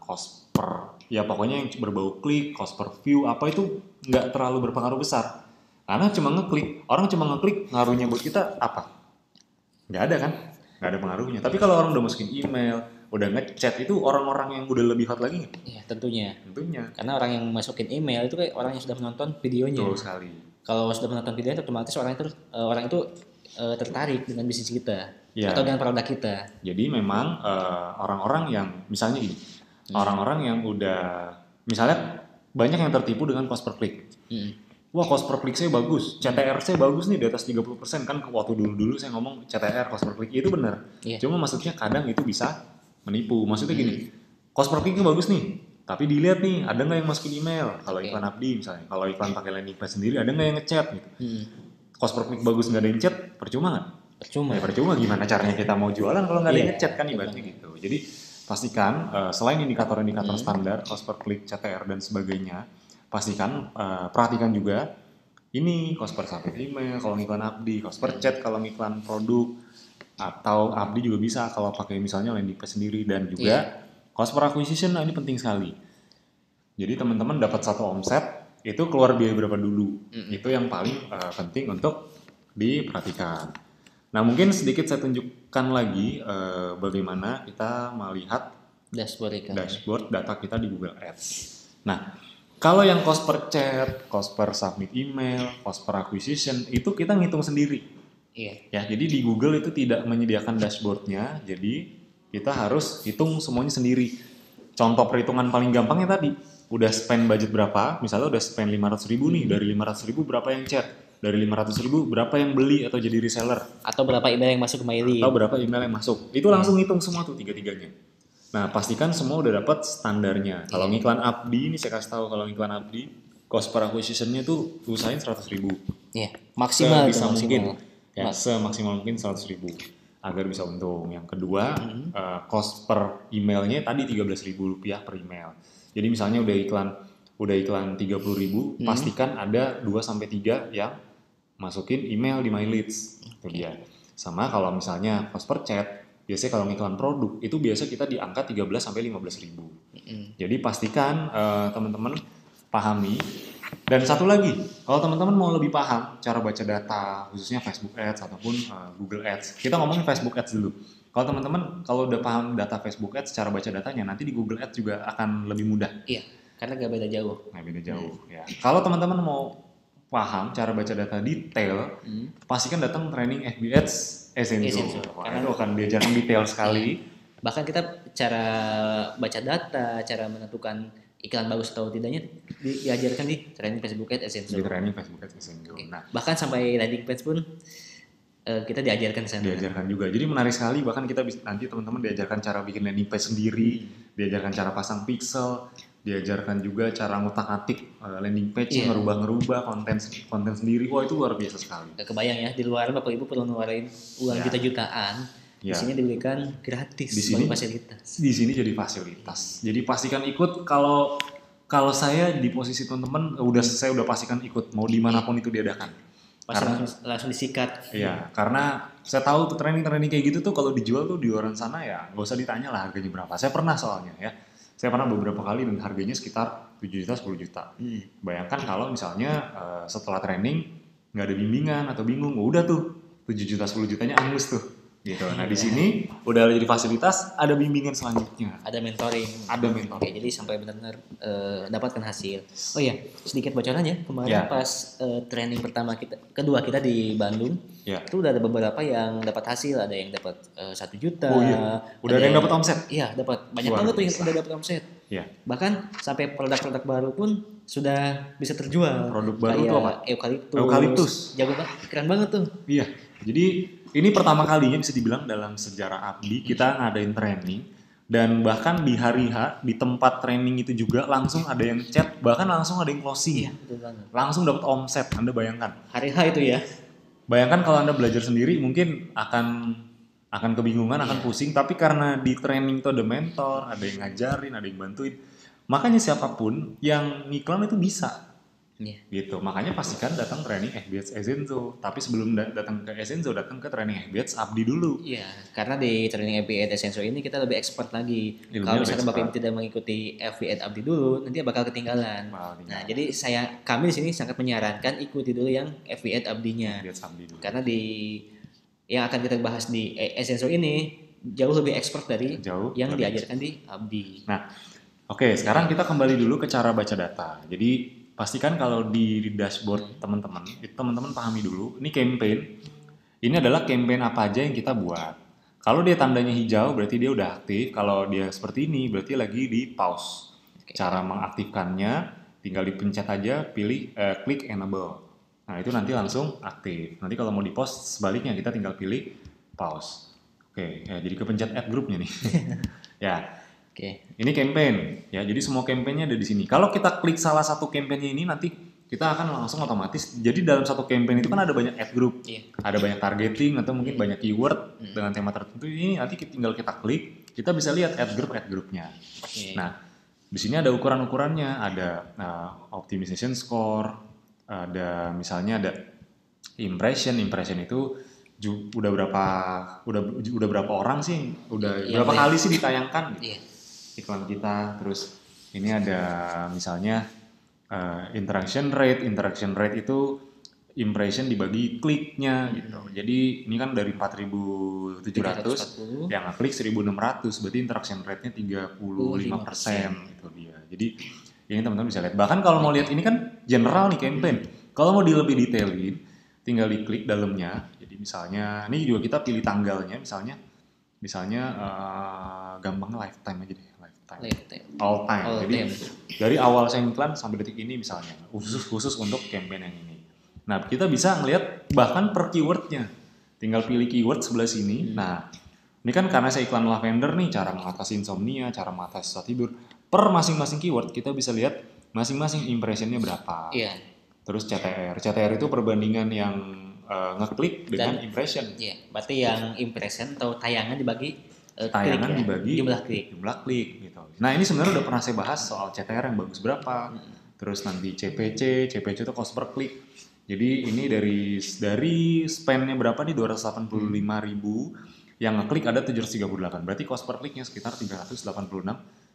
[SPEAKER 1] cost per, ya pokoknya yang berbau klik, cost per view apa itu nggak terlalu berpengaruh besar karena cuma ngeklik, orang cuma ngeklik, ngaruhnya buat kita apa? Nggak ada kan? Nggak ada pengaruhnya. Tapi kalau orang udah masukin email, udah ngechat, itu orang-orang yang udah lebih hot lagi nggak?
[SPEAKER 2] Iya, tentunya. Karena orang yang masukin email itu kayak orang yang sudah menonton videonya.
[SPEAKER 1] Betul sekali.
[SPEAKER 2] Kalau sudah menonton videonya, otomatis orang itu tertarik dengan bisnis kita atau dengan produk kita.
[SPEAKER 1] Jadi memang orang-orang yang misalnya gini, orang-orang yang udah misalnya banyak yang tertipu dengan cost per klik. Wah, cost per klik saya bagus, CTR saya bagus nih di atas 30%, kan waktu dulu-dulu saya ngomong CTR cost per klik itu benar. Cuma maksudnya kadang itu bisa menipu. Maksudnya gini, cost per kliknya bagus nih, tapi dilihat nih ada nggak yang masukin email. Kalau iklan Abdi misalnya, kalau iklan pakai landing page sendiri ada nggak yang ngechat gitu. Cost per klik bagus nggak ada yang chat, percuma nggak? Percuma gimana caranya kita mau jualan kalau nggak ada yang ngechat kan ibaratnya gitu. Jadi pastikan selain indikator-indikator standar cost per klik, CTR dan sebagainya, pastikan perhatikan juga ini cost per submit email kalau ngiklan Abdi, cost per chat kalau ngiklan produk, atau Abdi juga bisa kalau pakai misalnya landing page sendiri, dan juga cost per acquisition. Nah ini penting sekali. Jadi teman-teman dapat satu omset itu keluar biaya berapa dulu, itu yang paling penting untuk diperhatikan. Nah mungkin sedikit saya tunjukkan lagi bagaimana kita melihat dashboard data kita di Google Ads. Nah kalau yang cost per chat, cost per submit email, cost per acquisition itu kita ngitung sendiri. Ya, jadi di Google itu tidak menyediakan dashboardnya, jadi kita harus hitung semuanya sendiri. Contoh perhitungan paling gampangnya tadi, udah spend budget berapa, misalnya udah spend 500.000 nih, dari 500.000 berapa yang chat, dari 500.000 berapa yang beli atau jadi reseller,
[SPEAKER 2] atau berapa email yang masuk ke mailing,
[SPEAKER 1] atau berapa email yang masuk, itu langsung hitung semua tuh tiga-tiganya. Nah pastikan semua udah dapat standarnya. Kalau ngiklan Abdi ini saya kasih tahu, kalau ngiklan Abdi cost per acquisition-nya tuh usahain 100.000.
[SPEAKER 2] Maksimal
[SPEAKER 1] bisa mungkin. Ya, semaksimal mungkin 100.000 agar bisa untung. Yang kedua, cost per emailnya tadi 13.000 rupiah per email. Jadi misalnya udah iklan 30.000, pastikan ada 2-3 yang masukin email di My Leads. Itu dia. Sama kalau misalnya cost per chat, biasanya kalau ngiklan produk itu biasa kita di angka 13-15.000. Jadi pastikan teman-teman pahami. Dan satu lagi, kalau teman-teman mau lebih paham cara baca data, khususnya Facebook Ads ataupun Google Ads, kita ngomongin Facebook Ads dulu. Kalau teman-teman kalau udah paham data Facebook Ads, cara baca datanya, nanti di Google Ads juga akan lebih mudah.
[SPEAKER 2] Iya, karena gak beda jauh.
[SPEAKER 1] Ya. Kalau teman-teman mau paham cara baca data detail, pastikan datang training FB Ads Essential. Karena itu akan diajarkan detail sekali.
[SPEAKER 2] Bahkan kita cara baca data, cara menentukan iklan bagus atau tidaknya diajarkan di training Facebook Ads Asenso.
[SPEAKER 1] Di training Facebook Ads Asenso.
[SPEAKER 2] Okay.
[SPEAKER 1] Nah,
[SPEAKER 2] bahkan sampai landing page pun kita diajarkan sana.
[SPEAKER 1] Diajarkan juga. Jadi menarik sekali, bahkan kita nanti teman-teman diajarkan cara bikin landing page sendiri, diajarkan cara pasang pixel, diajarkan juga cara ngutak-atik landing page, ngerubah-ngerubah konten sendiri. Wah, itu luar biasa sekali.
[SPEAKER 2] Gak kebayang ya, di luar Bapak Ibu perlu ngeluarin uang juta-jutaan. Di sini diberikan gratis sebagai fasilitas.
[SPEAKER 1] Di sini jadi fasilitas. Jadi pastikan ikut. Kalau saya di posisi teman-teman, saya udah pastikan ikut mau dimanapun itu diadakan.
[SPEAKER 2] Langsung disikat.
[SPEAKER 1] Iya, karena saya tahu tuh training kayak gitu tuh kalau dijual tuh di orang sana ya nggak usah ditanya lah harganya berapa. Saya pernah soalnya ya. Saya pernah beberapa kali dan harganya sekitar 7 juta, 10 juta. Bayangkan kalau misalnya setelah training nggak ada bimbingan atau bingung, udah tuh 7 juta, 10 jutanya angus tuh. Gitu. Nah di sini udah jadi fasilitas, ada bimbingan selanjutnya,
[SPEAKER 2] ada mentoring. Oke, jadi sampai benar-benar dapatkan hasil. Oh iya, sedikit bocoran ya, kemarin pas training kedua kita di Bandung, itu udah ada beberapa yang dapat hasil, ada yang dapat 1 juta.
[SPEAKER 1] Oh iya, udah ada yang dapat omset.
[SPEAKER 2] Iya, dapat banyak banget tuh yang udah dapat omset.
[SPEAKER 1] Iya.
[SPEAKER 2] Bahkan sampai produk-produk baru pun sudah bisa terjual.
[SPEAKER 1] Produk baru itu apa?
[SPEAKER 2] Eukaliptus. Jago banget, keren banget tuh.
[SPEAKER 1] Iya. Jadi ini pertama kalinya bisa dibilang dalam sejarah Abdi kita ngadain training, dan bahkan di hari H di tempat training itu juga langsung ada yang chat, bahkan langsung ada yang closing.
[SPEAKER 2] Iya, betul banget.
[SPEAKER 1] Langsung dapat omset. Anda bayangkan.
[SPEAKER 2] Hari H itu ya.
[SPEAKER 1] Bayangkan kalau Anda belajar sendiri mungkin akan kebingungan, akan pusing, tapi karena di training itu ada mentor, ada yang ngajarin, ada yang bantuin. Makanya siapapun yang ngiklan itu bisa. Gitu. Makanya pastikan datang training FB Ads Asenso. Tapi sebelum datang ke Asenso, datang ke training FB Ads Abdi dulu.
[SPEAKER 2] Iya, karena di training FB Ads Asenso ini kita lebih expert lagi. Kalau misalnya Bapak Ibu tidak mengikuti FB Ads Abdi dulu, nanti bakal ketinggalan. Nah, jadi kami di sini sangat menyarankan ikuti dulu yang FB Ads Abdinya. Karena yang akan kita bahas di Asenso ini jauh lebih expert dari yang diajarkan di Abdi.
[SPEAKER 1] Nah, oke, sekarang kita kembali dulu ke cara baca data. Jadi pastikan kalau di dashboard teman-teman, itu teman-teman pahami dulu, ini campaign. Ini adalah campaign apa aja yang kita buat. Kalau dia tandanya hijau berarti dia udah aktif, kalau dia seperti ini berarti lagi di pause. Cara mengaktifkannya tinggal dipencet aja, pilih klik enable. Nah, itu nanti langsung aktif. Nanti kalau mau di post sebaliknya kita tinggal pilih pause. Oke, ya, jadi kepencet add groupnya nih. Ya. Ini campaign ya, jadi semua campaignnya ada di sini. Kalau kita klik salah satu campaignnya ini nanti kita akan langsung otomatis. Jadi dalam satu campaign itu kan ada banyak ad group, ada banyak targeting atau mungkin banyak keyword dengan tema tertentu. Ini nanti tinggal kita klik, kita bisa lihat ad groupnya. Nah, di sini ada ukurannya, ada optimization score, ada misalnya ada impression itu udah berapa orang sih, berapa kali sih ditayangkan iklan kita. Terus ini ada misalnya interaction rate itu impression dibagi kliknya gitu. Jadi ini kan dari 4.700 yang ngeklik 1.600, berarti interaction rate-nya 35% itu dia. Jadi ini teman-teman bisa lihat. Bahkan kalau mau lihat ini kan general nih campaign. Kalau mau lebih detailin tinggal diklik dalamnya. Jadi misalnya ini juga kita pilih tanggalnya, misalnya gampangnya lifetime aja deh, all time. Jadi dari awal saya iklan sampai detik ini misalnya, khusus untuk campaign yang ini. Nah, kita bisa ngelihat bahkan per keywordnya. Tinggal pilih keyword sebelah sini. Nah, ini kan karena saya iklan lavender nih, cara mengatasi insomnia, cara mengatasi susah tidur. Per masing-masing keyword kita bisa lihat masing-masing impressionnya berapa. Terus CTR itu perbandingan yang ngeklik dengan impression.
[SPEAKER 2] Berarti yang impression atau tayangan dibagi
[SPEAKER 1] dibagi
[SPEAKER 2] jumlah
[SPEAKER 1] klik gitu. Nah, ini sebenarnya udah pernah saya bahas soal CTR yang bagus berapa. Terus nanti CPC itu cost per klik. Jadi ini dari spend-nya berapa nih, 285.000, yang ngeklik ada 738. Berarti cost per kliknya sekitar 386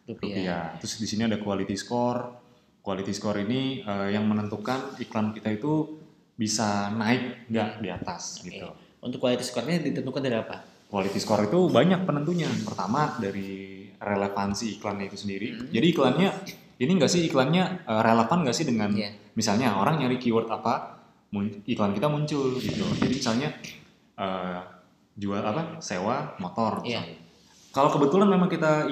[SPEAKER 1] rupiah. Terus di sini ada quality score. Quality score ini yang menentukan iklan kita itu bisa naik nggak di atas gitu.
[SPEAKER 2] Untuk quality score-nya ditentukan dari apa?
[SPEAKER 1] Quality score itu banyak penentunya. Pertama dari relevansi iklannya itu sendiri. Jadi iklannya ini nggak sih, iklannya relevan nggak sih dengan misalnya orang nyari keyword apa, iklan kita muncul gitu. Jadi misalnya jual sewa motor. Kalau kebetulan memang kita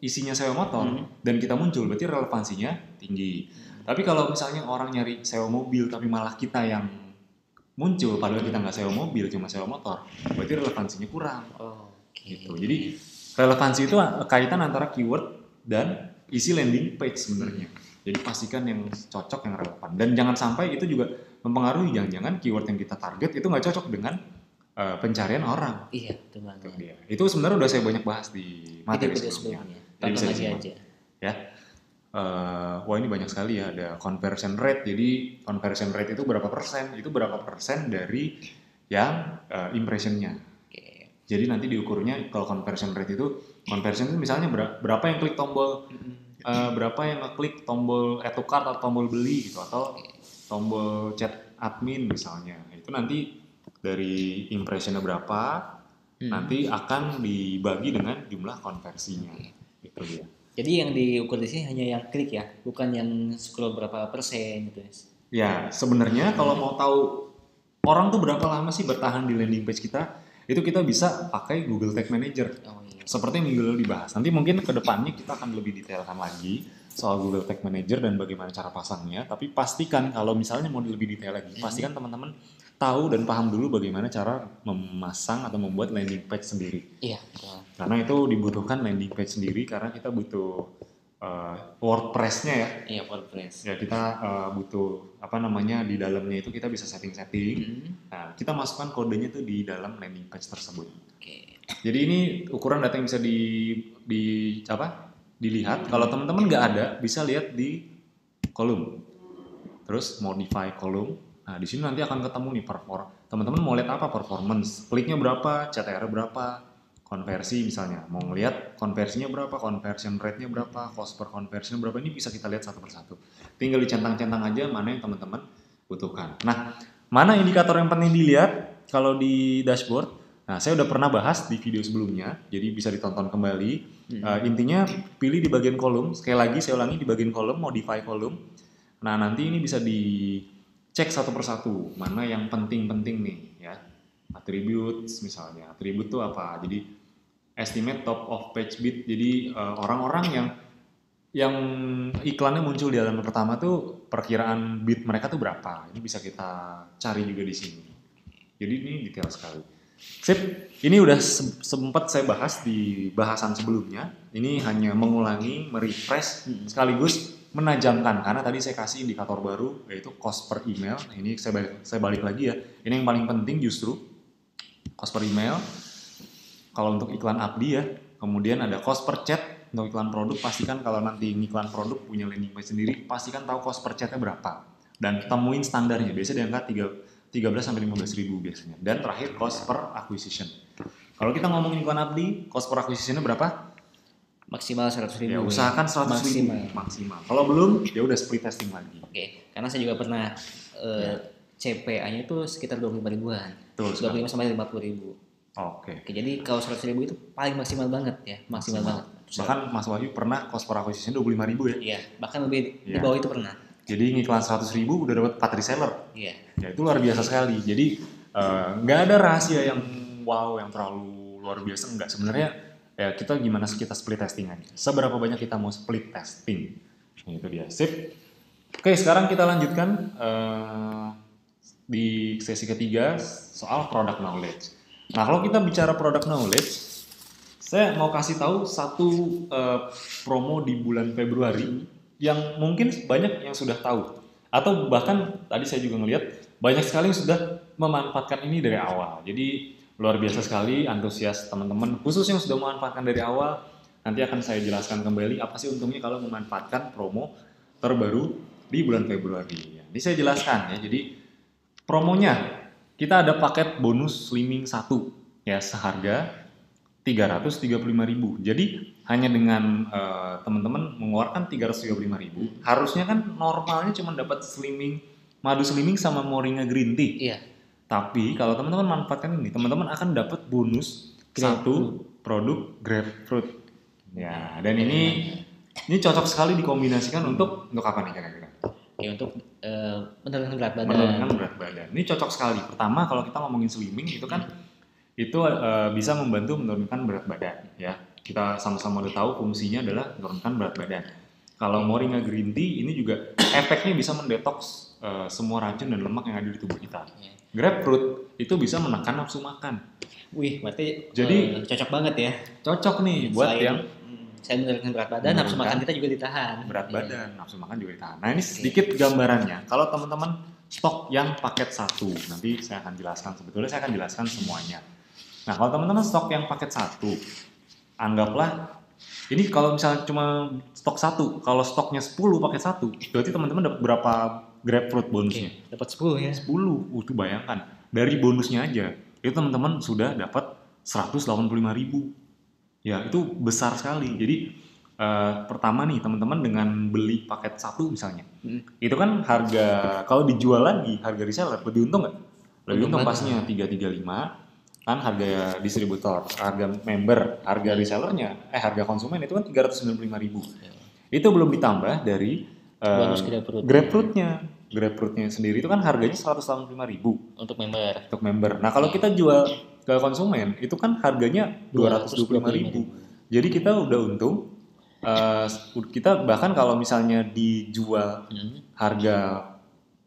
[SPEAKER 1] isinya sewa motor dan kita muncul, berarti relevansinya tinggi. Tapi kalau misalnya orang nyari sewa mobil tapi malah kita yang muncul padahal kita nggak sewa mobil, cuma sewa motor, berarti relevansinya kurang. Gitu. Jadi relevansi itu kaitan antara keyword dan isi landing page sebenarnya. Jadi pastikan yang cocok, yang relevan. Dan jangan sampai itu juga mempengaruhi, jangan-jangan keyword yang kita target itu nggak cocok dengan pencarian orang.
[SPEAKER 2] Iya, betul banget.
[SPEAKER 1] Itu sebenarnya udah saya banyak bahas di materi sebelumnya. Jadi bisa
[SPEAKER 2] lagi aja.
[SPEAKER 1] Ya. Wah ini banyak sekali ya, ada conversion rate. Jadi conversion rate itu berapa persen? Itu berapa persen dari yang impressionnya. Jadi nanti diukurnya kalau conversion rate itu, conversion itu misalnya berapa yang klik tombol, berapa yang ngeklik tombol add to cart atau tombol beli gitu, atau tombol chat admin misalnya. Itu nanti dari impressionnya berapa, nanti akan dibagi dengan jumlah konversinya. Itu dia.
[SPEAKER 2] Jadi yang diukur di sini hanya yang klik ya, bukan yang scroll berapa persen gitu.
[SPEAKER 1] Ya, sebenarnya kalau mau tahu orang tuh berapa lama sih bertahan di landing page kita, itu kita bisa pakai Google Tag Manager. Seperti yang minggu lalu dibahas. Nanti mungkin ke depannya kita akan lebih detailkan lagi soal Google Tag Manager dan bagaimana cara pasangnya. Tapi pastikan kalau misalnya mau lebih detail lagi, pastikan teman-teman tahu dan paham dulu bagaimana cara memasang atau membuat landing page sendiri.
[SPEAKER 2] Iya.
[SPEAKER 1] Karena itu dibutuhkan landing page sendiri karena kita butuh WordPress-nya ya.
[SPEAKER 2] Iya, WordPress.
[SPEAKER 1] Ya kita butuh di dalamnya itu kita bisa setting-setting. Nah, kita masukkan kodenya tuh di dalam landing page tersebut. Jadi ini ukuran data yang bisa dilihat. Kalau teman-teman nggak ada, bisa lihat di kolom. Terus modify kolom. Nah, di sini nanti akan ketemu nih teman-teman mau lihat apa performance, kliknya berapa, CTR berapa, konversi misalnya. Mau ngelihat konversinya berapa, conversion rate-nya berapa, cost per conversion berapa, ini bisa kita lihat satu persatu. Tinggal dicentang-centang aja mana yang teman-teman butuhkan. Nah, mana indikator yang penting dilihat kalau di dashboard? Nah, saya udah pernah bahas di video sebelumnya, jadi bisa ditonton kembali. Intinya pilih di bagian kolom, sekali lagi saya ulangi di bagian kolom, modify kolom. Nah, nanti ini bisa dicek satu persatu, mana yang penting-penting nih ya. Attributes misalnya, attribute itu apa? Jadi estimate top of page bid, jadi orang-orang yang iklannya muncul di halaman pertama tuh perkiraan bid mereka tuh berapa? Ini bisa kita cari juga di sini. Jadi ini detail sekali. Sip, ini udah sempat saya bahas di bahasan sebelumnya. Ini hanya mengulangi, merefresh, sekaligus menajamkan karena tadi saya kasih indikator baru yaitu cost per email. Nah, ini saya balik lagi ya. Ini yang paling penting justru cost per email. Kalau untuk iklan abdi ya, kemudian ada cost per chat untuk iklan produk. Pastikan kalau nanti iklan produk punya landing page sendiri, pastikan tahu cost per chatnya berapa dan temuin standarnya. Biasanya di angka 13-15 ribu biasanya. Dan terakhir cost per acquisition. Kalau kita ngomongin iklan abdi, cost per acquisitionnya berapa?
[SPEAKER 2] Maksimal 100 ribu.
[SPEAKER 1] Ya, usahakan 100 ribu maksimal. Kalau belum, ya udah split testing lagi.
[SPEAKER 2] Oke, karena saya juga pernah CPA-nya itu sekitar 25 ribuan. 25 sampai 50 ribu.
[SPEAKER 1] Oke,
[SPEAKER 2] jadi kalau 100 ribu itu paling maksimal banget ya, maksimal banget.
[SPEAKER 1] Bahkan Mas Wahyu pernah cost per acquisition 25 ribu ya?
[SPEAKER 2] Iya, bahkan lebih di bawah itu pernah.
[SPEAKER 1] Jadi ngiklan 100 ribu udah dapat 4 reseller.
[SPEAKER 2] Iya.
[SPEAKER 1] Ya itu luar biasa sekali. Jadi nggak ada rahasia yang wow, yang terlalu luar biasa. Enggak, sebenarnya ya kita gimana kita split testing aja. Seberapa banyak kita mau split testing. Itu dia. Sip. Oke, sekarang kita lanjutkan di sesi ketiga soal product knowledge. Nah, kalau kita bicara product knowledge, saya mau kasih tahu satu promo di bulan Februari yang mungkin banyak yang sudah tahu. Atau bahkan tadi saya juga ngelihat banyak sekali yang sudah memanfaatkan ini dari awal. Jadi luar biasa sekali antusias teman-teman, khusus yang sudah memanfaatkan dari awal. Nanti akan saya jelaskan kembali apa sih untungnya kalau memanfaatkan promo terbaru di bulan Februari. Ini saya jelaskan ya. Jadi promonya kita ada paket bonus slimming 1 ya seharga 335.000. Jadi hanya dengan teman-teman mengeluarkan 335.000, harusnya kan normalnya cuma dapat madu slimming sama moringa green tea.
[SPEAKER 2] Iya.
[SPEAKER 1] Tapi kalau teman-teman manfaatkan ini, teman-teman akan dapat bonus satu produk grapefruit. Ya, dan ini cocok sekali dikombinasikan untuk apa nih kira-kira?
[SPEAKER 2] Ya untuk menurunkan berat badan.
[SPEAKER 1] Menurunkan berat badan. Ini cocok sekali. Pertama kalau kita ngomongin slimming itu kan itu bisa membantu menurunkan berat badan ya. kita sama-sama udah tahu fungsinya adalah menurunkan berat badan. Kalau Moringa Green Tea ini juga efeknya bisa mendetoks semua racun dan lemak yang ada di tubuh kita. Grapefruit itu bisa menekan nafsu makan.
[SPEAKER 2] Wih, berarti
[SPEAKER 1] Jadi
[SPEAKER 2] cocok banget ya.
[SPEAKER 1] Cocok nih buat yang
[SPEAKER 2] saya menurunkan berat badan, nafsu makan kita juga ditahan.
[SPEAKER 1] Berat badan, nafsu makan juga ditahan. Nah ini sedikit gambarannya. Kalau teman-teman stok yang paket 1, nanti saya akan jelaskan. Sebetulnya saya akan jelaskan semuanya. Nah kalau teman-teman stok yang paket 1, anggaplah ini kalau misalnya cuma stok 1, kalau stoknya 10 paket 1, berarti teman-teman dapat berapa grapefruit bonusnya?
[SPEAKER 2] Dapat 10 ya.
[SPEAKER 1] 10, itu bayangkan. Dari bonusnya aja, itu teman-teman sudah dapat 185.000. Ya itu besar sekali. Jadi pertama nih teman-teman dengan beli paket 1 misalnya, itu kan harga, kalau dijual lagi harga reseller lebih untung nggak? Lebih untung pastinya 335 kan harga distributor, harga member, harga resellernya, harga konsumen itu kan 395.000. Itu belum ditambah dari grapefruitnya. Grapefruitnya sendiri itu kan harganya 185.000
[SPEAKER 2] untuk member.
[SPEAKER 1] Untuk member. Nah kalau kita jual ke konsumen itu kan harganya 225.000. Jadi kita udah untung. Kita bahkan kalau misalnya dijual harga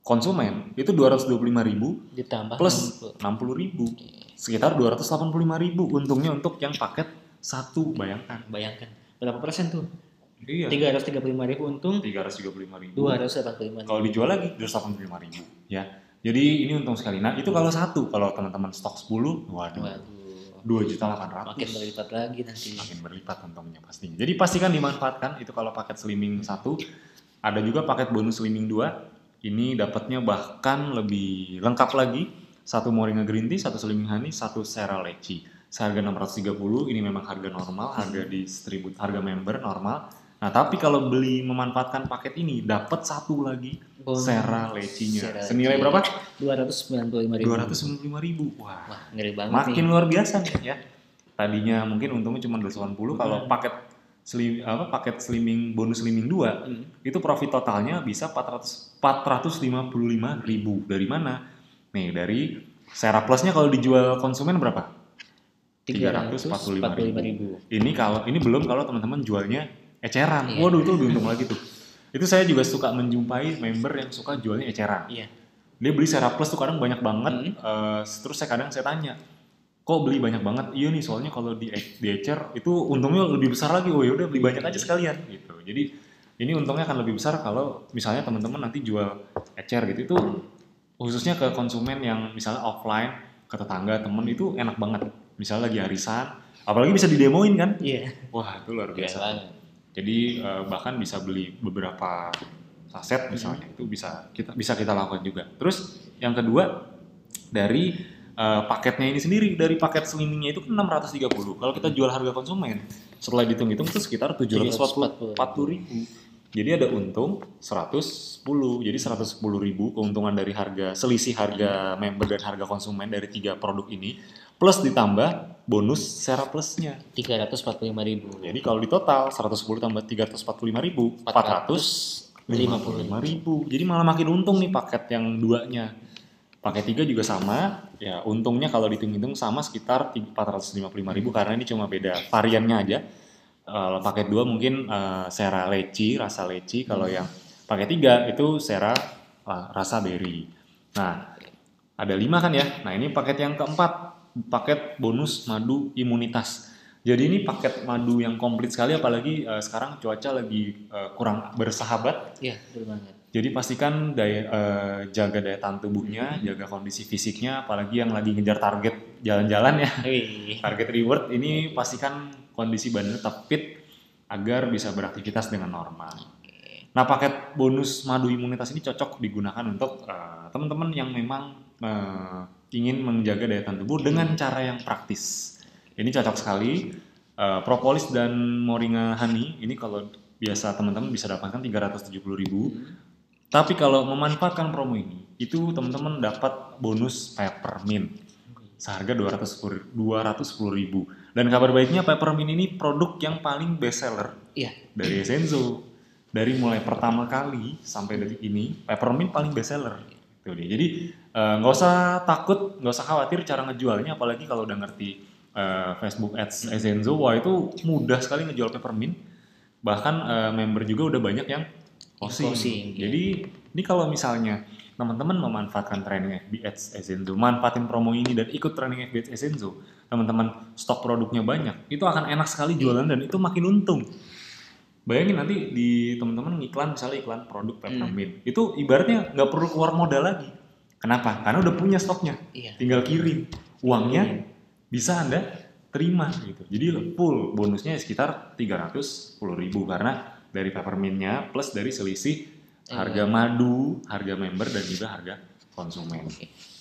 [SPEAKER 1] konsumen itu 225.000
[SPEAKER 2] ditambah
[SPEAKER 1] plus 60.000, sekitar 285.000 untungnya untuk yang paket 1. Bayangkan
[SPEAKER 2] berapa persen tuh?
[SPEAKER 1] Iya.
[SPEAKER 2] 335.000 untung.
[SPEAKER 1] 335.000.
[SPEAKER 2] 285.000.
[SPEAKER 1] Kalau dijual lagi 285.000 ya. Jadi ini untung sekali. Nah itu kalau 1, kalau teman-teman stok 10, waduh. 2.800.000.
[SPEAKER 2] Makin berlipat lagi nanti.
[SPEAKER 1] Makin berlipat untungnya pastinya. Jadi pastikan dimanfaatkan itu kalau paket slimming 1. Ada juga paket bonus slimming 2. Ini dapatnya bahkan lebih lengkap lagi. 1 Moringa Green Tea, 1 Slimming Honey, 1 Sera Leci. Seharga 630, ini memang harga normal, harga harga member normal. Nah, tapi kalau beli memanfaatkan paket ini dapat 1 lagi Sera Lecinya. Senilai berapa?
[SPEAKER 2] 295.000.
[SPEAKER 1] Wah,
[SPEAKER 2] ngeri banget.
[SPEAKER 1] Makin nih. Luar biasa nih ya. Tadinya mungkin untungnya cuma 280, kalau paket slimming bonus slimming 2 itu profit totalnya bisa 455.000. Dari mana? Nih dari Sera Plusnya kalau dijual konsumen berapa? 345.000. Ini belum kalau teman-teman jualnya eceran. Waduh itu lebih untung lagi tuh. Itu saya juga suka menjumpai member yang suka jualnya eceran. Dia beli Sera Plus tuh kadang banyak banget. Terus saya tanya, kok beli banyak banget? Iya nih soalnya kalau di ecer itu untungnya lebih besar lagi. Oh yaudah beli banyak aja sekalian gitu. Jadi ini untungnya akan lebih besar kalau misalnya teman-teman nanti jual ecer gitu. Itu khususnya ke konsumen yang misalnya offline, ke tetangga, temen itu enak banget. Misalnya lagi arisan, apalagi bisa didemoin kan? Wah itu luar biasa. Jadi bahkan bisa beli beberapa saset misalnya, itu bisa kita lakukan juga. Terus yang kedua dari paketnya ini sendiri, dari paket slimmingnya itu kan 630. Kalau kita jual harga konsumen, setelah dihitung-hitung itu sekitar 740.000. Jadi ada untung 110. Jadi 110.000 keuntungan dari selisih harga member dan harga konsumen dari 3 produk ini. Plus ditambah bonus Sera Plusnya
[SPEAKER 2] 345.000.
[SPEAKER 1] Jadi kalau di total 110 tambah 345.000 455.000. Jadi malah makin untung nih paket yang 2-nya. Paket 3 juga sama. Ya untungnya kalau dihitung-hitung sama sekitar 455.000 karena ini cuma beda variannya aja. Paket 2 mungkin Sera Leci, rasa leci. Kalau yang paket 3 itu Sera rasa berry. Nah ada 5 kan ya. Nah ini paket yang keempat, paket bonus madu imunitas. Jadi ini paket madu yang komplit sekali, apalagi sekarang cuaca lagi kurang bersahabat.
[SPEAKER 2] Iya, betul banget.
[SPEAKER 1] Jadi pastikan jaga daya tahan tubuhnya, jaga kondisi fisiknya, apalagi yang lagi ngejar target jalan-jalan ya. Target reward ini pastikan kondisi badannya tetap fit agar bisa beraktivitas dengan normal. Nah paket bonus madu imunitas ini cocok digunakan untuk teman-teman yang memang ingin menjaga daya tahan tubuh dengan cara yang praktis. Ini cocok sekali. Propolis dan Moringa Honey ini kalau biasa teman-teman bisa dapatkan 370.000. Tapi kalau memanfaatkan promo ini, itu teman-teman dapat bonus peppermint seharga 210.000. Dan kabar baiknya peppermint ini produk yang paling best seller dari Essenzo. Dari mulai pertama kali sampai detik ini, peppermint paling best seller. Itu dia. Jadi nggak usah takut, nggak usah khawatir cara ngejualnya, apalagi kalau udah ngerti Facebook Ads Esenzo, wah itu mudah sekali ngejual peppermint. Bahkan member juga udah banyak yang closing. Jadi ini kalau misalnya teman-teman memanfaatkan training FB Ads Esenzo, manfaatin promo ini dan ikut training FB Ads Esenzo, teman-teman stok produknya banyak, itu akan enak sekali jualan dan itu makin untung. Bayangin nanti di teman-teman iklan, misalnya iklan produk peppermint, itu ibaratnya nggak perlu keluar modal lagi. Kenapa? Karena udah punya stoknya, tinggal kirim, uangnya bisa Anda terima gitu. Jadi full bonusnya sekitar 310.000 karena dari peppermintnya plus dari selisih harga madu, harga member dan juga harga konsumen.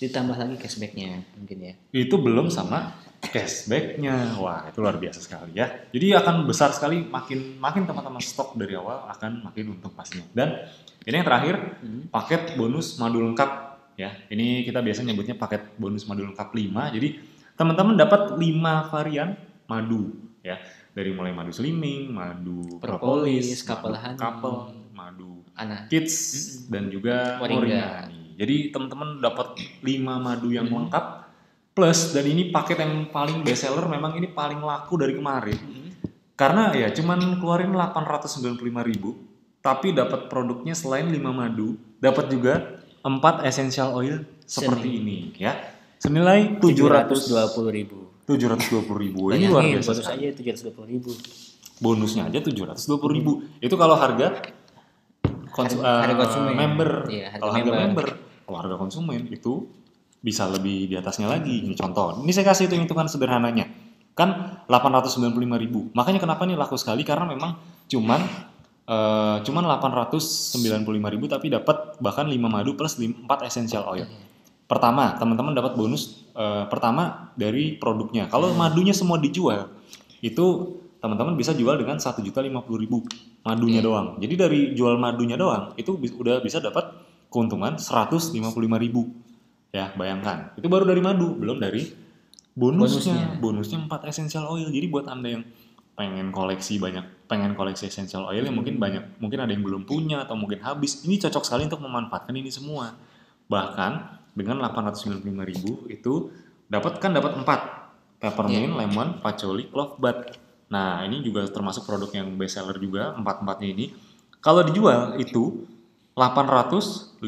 [SPEAKER 2] Ditambah lagi cashbacknya mungkin ya.
[SPEAKER 1] Itu belum sama cashbacknya, wah itu luar biasa sekali ya. Jadi akan besar sekali, makin teman-teman stok dari awal akan makin untung pastinya. Dan ini yang terakhir, paket bonus madu lengkap ya. Ini kita biasanya nyebutnya paket bonus madu lengkap 5. Jadi teman-teman dapat 5 varian madu ya. Dari mulai madu slimming, madu propolis, couple, madu kids dan juga moringa. Jadi teman-teman dapat 5 madu yang lengkap plus, dan ini paket yang paling best seller, memang ini paling laku dari kemarin. Karena ya cuman keluarin 895.000 tapi dapat produknya selain 5 madu, dapat juga 4 essential oil seperti ini ya. Senilai 720.000. Ini luar biasa.
[SPEAKER 2] Bonus aja 720.000.
[SPEAKER 1] Bonusnya aja 720.000. Itu kalau harga konsumen member. Kalau harga member, kalau harga konsumen itu bisa lebih di atasnya lagi. Ini contoh. Ini saya kasih hitungan sederhananya. Kan 895.000. Makanya kenapa nih laku sekali, karena memang cuman 895.000 tapi dapat bahkan 5 madu plus 4 essential oil. Pertama, teman-teman dapat bonus pertama dari produknya. Kalau madunya semua dijual, itu teman-teman bisa jual dengan 1.050.000 madunya doang. Jadi dari jual madunya doang itu udah bisa dapat keuntungan 155.000. Ya, bayangkan. Itu baru dari madu, belum dari bonusnya. Bonusnya 4 essential oil. Jadi buat Anda yang pengen koleksi essential oil yang mungkin ada yang belum punya atau mungkin habis, ini cocok sekali untuk memanfaatkan ini semua. Bahkan dengan 895.000 itu dapat 4 peppermint, lemon, patchouli, clove bud. Nah, ini juga termasuk produk yang best seller juga, 4-4-nya ini. Kalau dijual itu 850.000.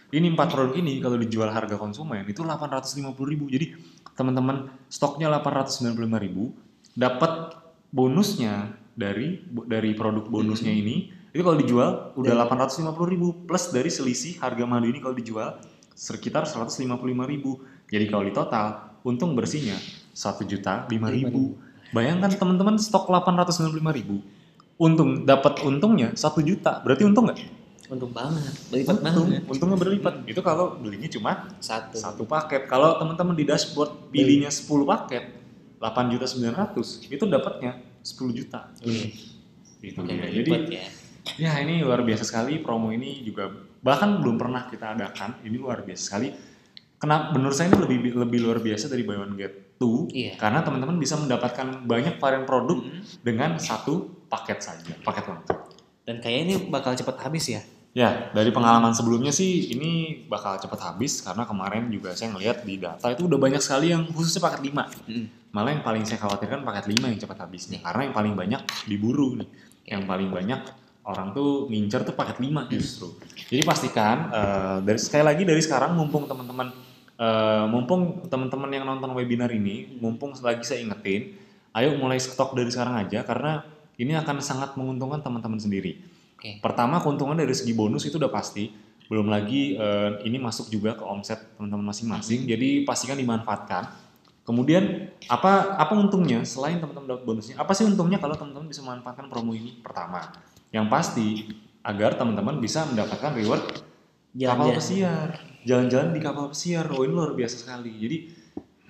[SPEAKER 1] Ini 4 produk ini kalau dijual harga konsumen itu 850.000. Jadi teman-teman stoknya 895.000, dapat bonusnya dari produk bonusnya ini. Itu kalau dijual udah 850.000 plus dari selisih harga madu ini kalau dijual sekitar 155.000. Jadi kalau di total untung bersihnya 1.005.000. Bayangkan teman-teman stok 895.000, dapat untungnya 1 juta. Berarti untung nggak?
[SPEAKER 2] Untung banget, berlipat banget.
[SPEAKER 1] Untungnya berlipat. Itu kalau belinya cuma satu paket. Kalau teman-teman di dashboard pilihnya 10 paket, 8.900.000 itu dapatnya 10 juta. Itu dia. Jadi ya ini luar biasa sekali, promo ini juga bahkan belum pernah kita adakan. Ini luar biasa sekali. Kenapa menurut saya ini lebih luar biasa dari buy one get two, karena teman-teman bisa mendapatkan banyak varian produk dengan satu paket saja, paket lengkap.
[SPEAKER 2] Dan kayaknya ini bakal cepat habis ya?
[SPEAKER 1] Ya, dari pengalaman sebelumnya sih ini bakal cepat habis, karena kemarin juga saya ngelihat di data itu udah banyak sekali yang khususnya paket 5. Malah yang paling saya khawatirkan paket 5 yang cepat habisnya, karena yang paling banyak diburu nih. Yang paling banyak orang tuh ngincer tuh paket 5 justru. Jadi pastikan sekali lagi dari sekarang, mumpung teman-teman yang nonton webinar ini, mumpung lagi saya ingetin, ayo mulai stok dari sekarang aja, karena ini akan sangat menguntungkan teman-teman sendiri. Pertama, keuntungan dari segi bonus itu udah pasti, belum lagi ini masuk juga ke omset teman-teman masing-masing, jadi pastikan dimanfaatkan. Kemudian apa untungnya selain teman-teman dapat bonusnya? Apa sih untungnya kalau teman-teman bisa memanfaatkan promo ini? Pertama, yang pasti agar teman-teman bisa mendapatkan reward kapal pesiar, jalan-jalan di kapal pesiar. Oh, ini luar biasa sekali. Jadi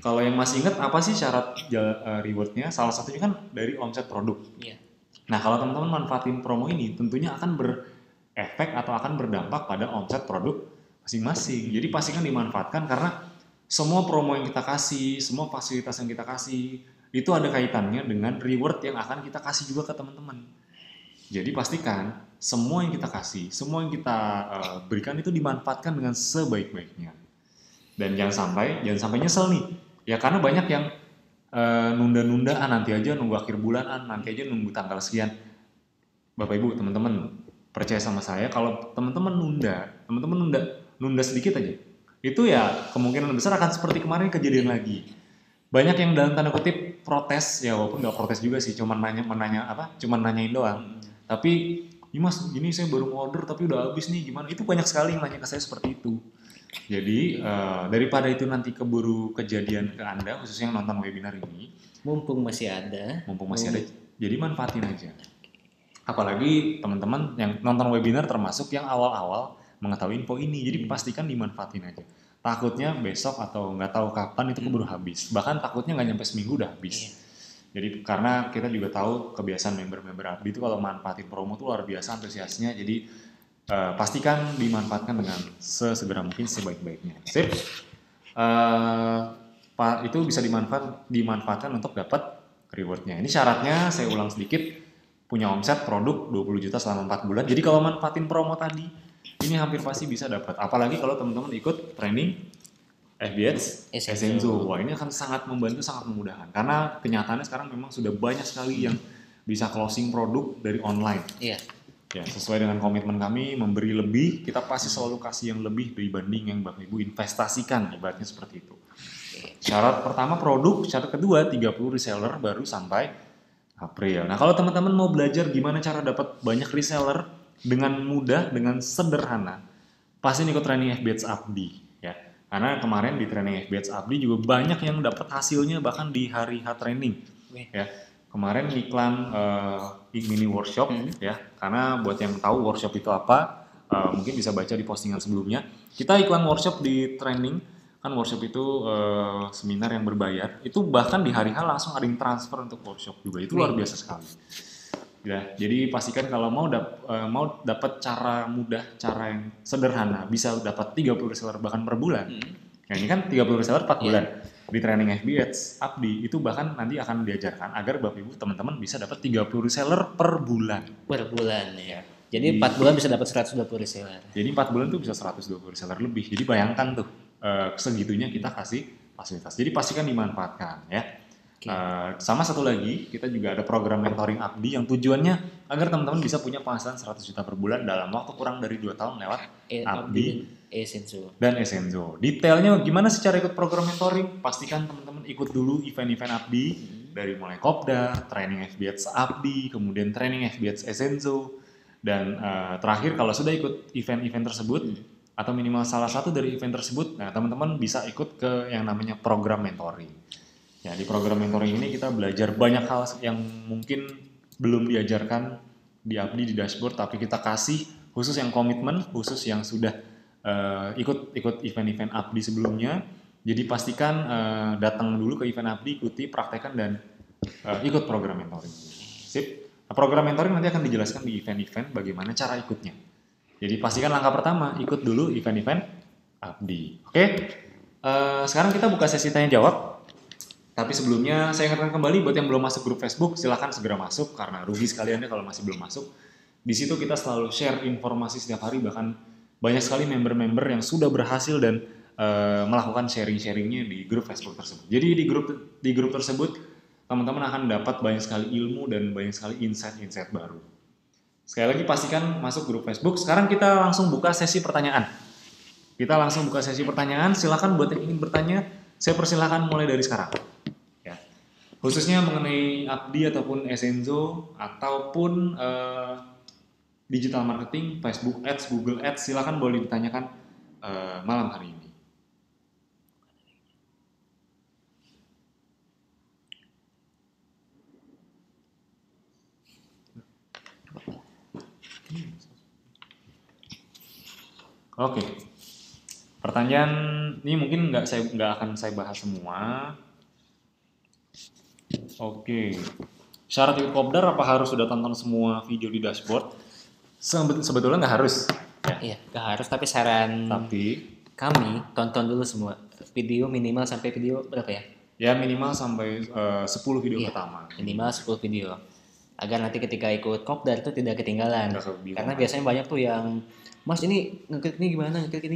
[SPEAKER 1] kalau yang masih ingat apa sih syarat rewardnya? Salah satunya kan dari omset produk. Nah, kalau teman-teman manfaatin promo ini, tentunya akan berefek atau akan berdampak pada omset produk masing-masing. Jadi pastikan dimanfaatkan, karena semua promo yang kita kasih, semua fasilitas yang kita kasih, itu ada kaitannya dengan reward yang akan kita kasih juga ke teman-teman. Jadi pastikan semua yang kita kasih, semua yang kita berikan itu dimanfaatkan dengan sebaik-baiknya. Dan jangan sampai nyesel nih. Ya karena banyak yang nunda-nunda, nanti aja nunggu akhir bulan, nanti aja nunggu tanggal sekian. Bapak Ibu, teman-teman, percaya sama saya kalau teman-teman nunda sedikit aja. Itu ya kemungkinan besar akan seperti kemarin kejadian lagi. Banyak yang dalam tanda kutip protes, ya walaupun nggak protes juga sih, cuman nanyain doang. Tapi, ini Mas, gini saya baru order tapi udah habis nih, gimana? Itu banyak sekali yang nanya ke saya seperti itu. Jadi daripada itu nanti keburu kejadian ke Anda, khususnya yang nonton webinar ini,
[SPEAKER 2] mumpung masih ada,
[SPEAKER 1] jadi manfaatin aja. Apalagi teman-teman yang nonton webinar termasuk yang awal-awal mengetahui info ini, jadi pastikan dimanfaatin aja. Takutnya besok atau nggak tahu kapan itu keburu habis, bahkan takutnya nggak nyampe seminggu udah habis. Jadi karena kita juga tahu kebiasaan member-member Abdi itu kalau manfaatin promo tuh luar biasa antusiasnya, jadi pastikan dimanfaatkan dengan sesegera mungkin, sebaik-baiknya. Sip. Itu bisa dimanfaatkan untuk dapat rewardnya. Ini syaratnya saya ulang sedikit, punya omset produk 20 juta selama 4 bulan. Jadi kalau manfaatin promo tadi, ini hampir pasti bisa dapat. Apalagi kalau teman-teman ikut training FBX Essenzo. Wah, ini akan sangat membantu, sangat memudahkan. Karena kenyataannya sekarang memang sudah banyak sekali yang bisa closing produk dari online.
[SPEAKER 2] Iya.
[SPEAKER 1] Ya, sesuai dengan komitmen kami memberi lebih, kita pasti selalu kasih yang lebih dibanding yang Bapak Ibu investasikan, ibaratnya seperti itu. Syarat pertama produk, syarat kedua 30 reseller baru sampai April. Nah, kalau teman-teman mau belajar gimana cara dapat banyak reseller dengan mudah, dengan sederhana, pasti ikut training FBX Abdi ya. Karena kemarin di training FBX Abdi juga banyak yang dapat hasilnya bahkan di hari H training ya. Kemarin iklan mini workshop ya, karena buat yang tahu workshop itu apa, mungkin bisa baca di postingan sebelumnya. Kita iklan workshop di training, kan workshop itu seminar yang berbayar, itu bahkan di hari H langsung ada yang transfer untuk workshop juga, itu luar biasa sekali. Ya, jadi pastikan kalau mau dapat cara mudah, cara yang sederhana, bisa dapat 30 reseller bahkan per bulan. Ya, ini kan 30 reseller 4 bulan. Di training FBX Abdi itu bahkan nanti akan diajarkan agar Bapak Ibu teman-teman bisa dapat 30 reseller per bulan.
[SPEAKER 2] Per bulan ya. Jadi 4 bulan bisa dapat 120 reseller.
[SPEAKER 1] Jadi 4 bulan tuh bisa 120 reseller lebih. Jadi bayangkan tuh segitunya kita kasih fasilitas. Jadi pastikan dimanfaatkan ya. Sama satu lagi, kita juga ada program mentoring Abdi yang tujuannya agar teman-teman bisa punya penghasilan 100 juta per bulan dalam waktu kurang dari 2 tahun lewat Abdi dan Essenzo. Detailnya gimana sih cara ikut program mentoring? Pastikan teman-teman ikut dulu event-event Abdi dari mulai Kopdar, training FBX Abdi, kemudian training FBX Essenzo, dan terakhir kalau sudah ikut event-event tersebut atau minimal salah satu dari event tersebut, nah teman-teman bisa ikut ke yang namanya program mentoring. Ya, di program mentoring ini kita belajar banyak hal yang mungkin belum diajarkan di Abdi di dashboard, tapi kita kasih khusus yang komitmen, khusus yang sudah ikut event-event Abdi sebelumnya. Jadi pastikan datang dulu ke event Abdi, ikuti, praktekkan, dan ikut program mentoring. Sip. Nah, program mentoring nanti akan dijelaskan di event-event bagaimana cara ikutnya. Jadi pastikan langkah pertama, ikut dulu event-event Abdi. Oke? Sekarang kita buka sesi tanya jawab. Tapi sebelumnya saya ingatkan kembali buat yang belum masuk grup Facebook, silakan segera masuk karena rugi sekali Anda kalau masih belum masuk. Di situ kita selalu share informasi setiap hari, bahkan banyak sekali member-member yang sudah berhasil dan melakukan sharing-sharingnya di grup Facebook tersebut. Jadi di grup tersebut teman-teman akan dapat banyak sekali ilmu dan banyak sekali insight-insight baru. Sekali lagi pastikan masuk grup Facebook. Sekarang kita langsung buka sesi pertanyaan. Silakan buat yang ingin bertanya, saya persilakan mulai dari sekarang. Ya. Khususnya mengenai Abdi ataupun Essenzo ataupun digital marketing, Facebook Ads, Google Ads, silakan boleh ditanyakan malam hari ini. Oke. Pertanyaan ini mungkin nggak akan saya bahas semua. Oke. Syarat ikut Kopdar apa harus sudah tonton semua video di dashboard? Sebetulnya nggak harus.
[SPEAKER 2] Ya. Iya, nggak harus, tapi saran kami tonton dulu semua video, minimal sampai video berapa ya?
[SPEAKER 1] Ya minimal sampai 10 video pertama.
[SPEAKER 2] Minimal 10 video. Agar nanti ketika ikut Kopdar itu tidak ketinggalan. Karena biasanya banyak tuh yang, Mas ini ngeklik ini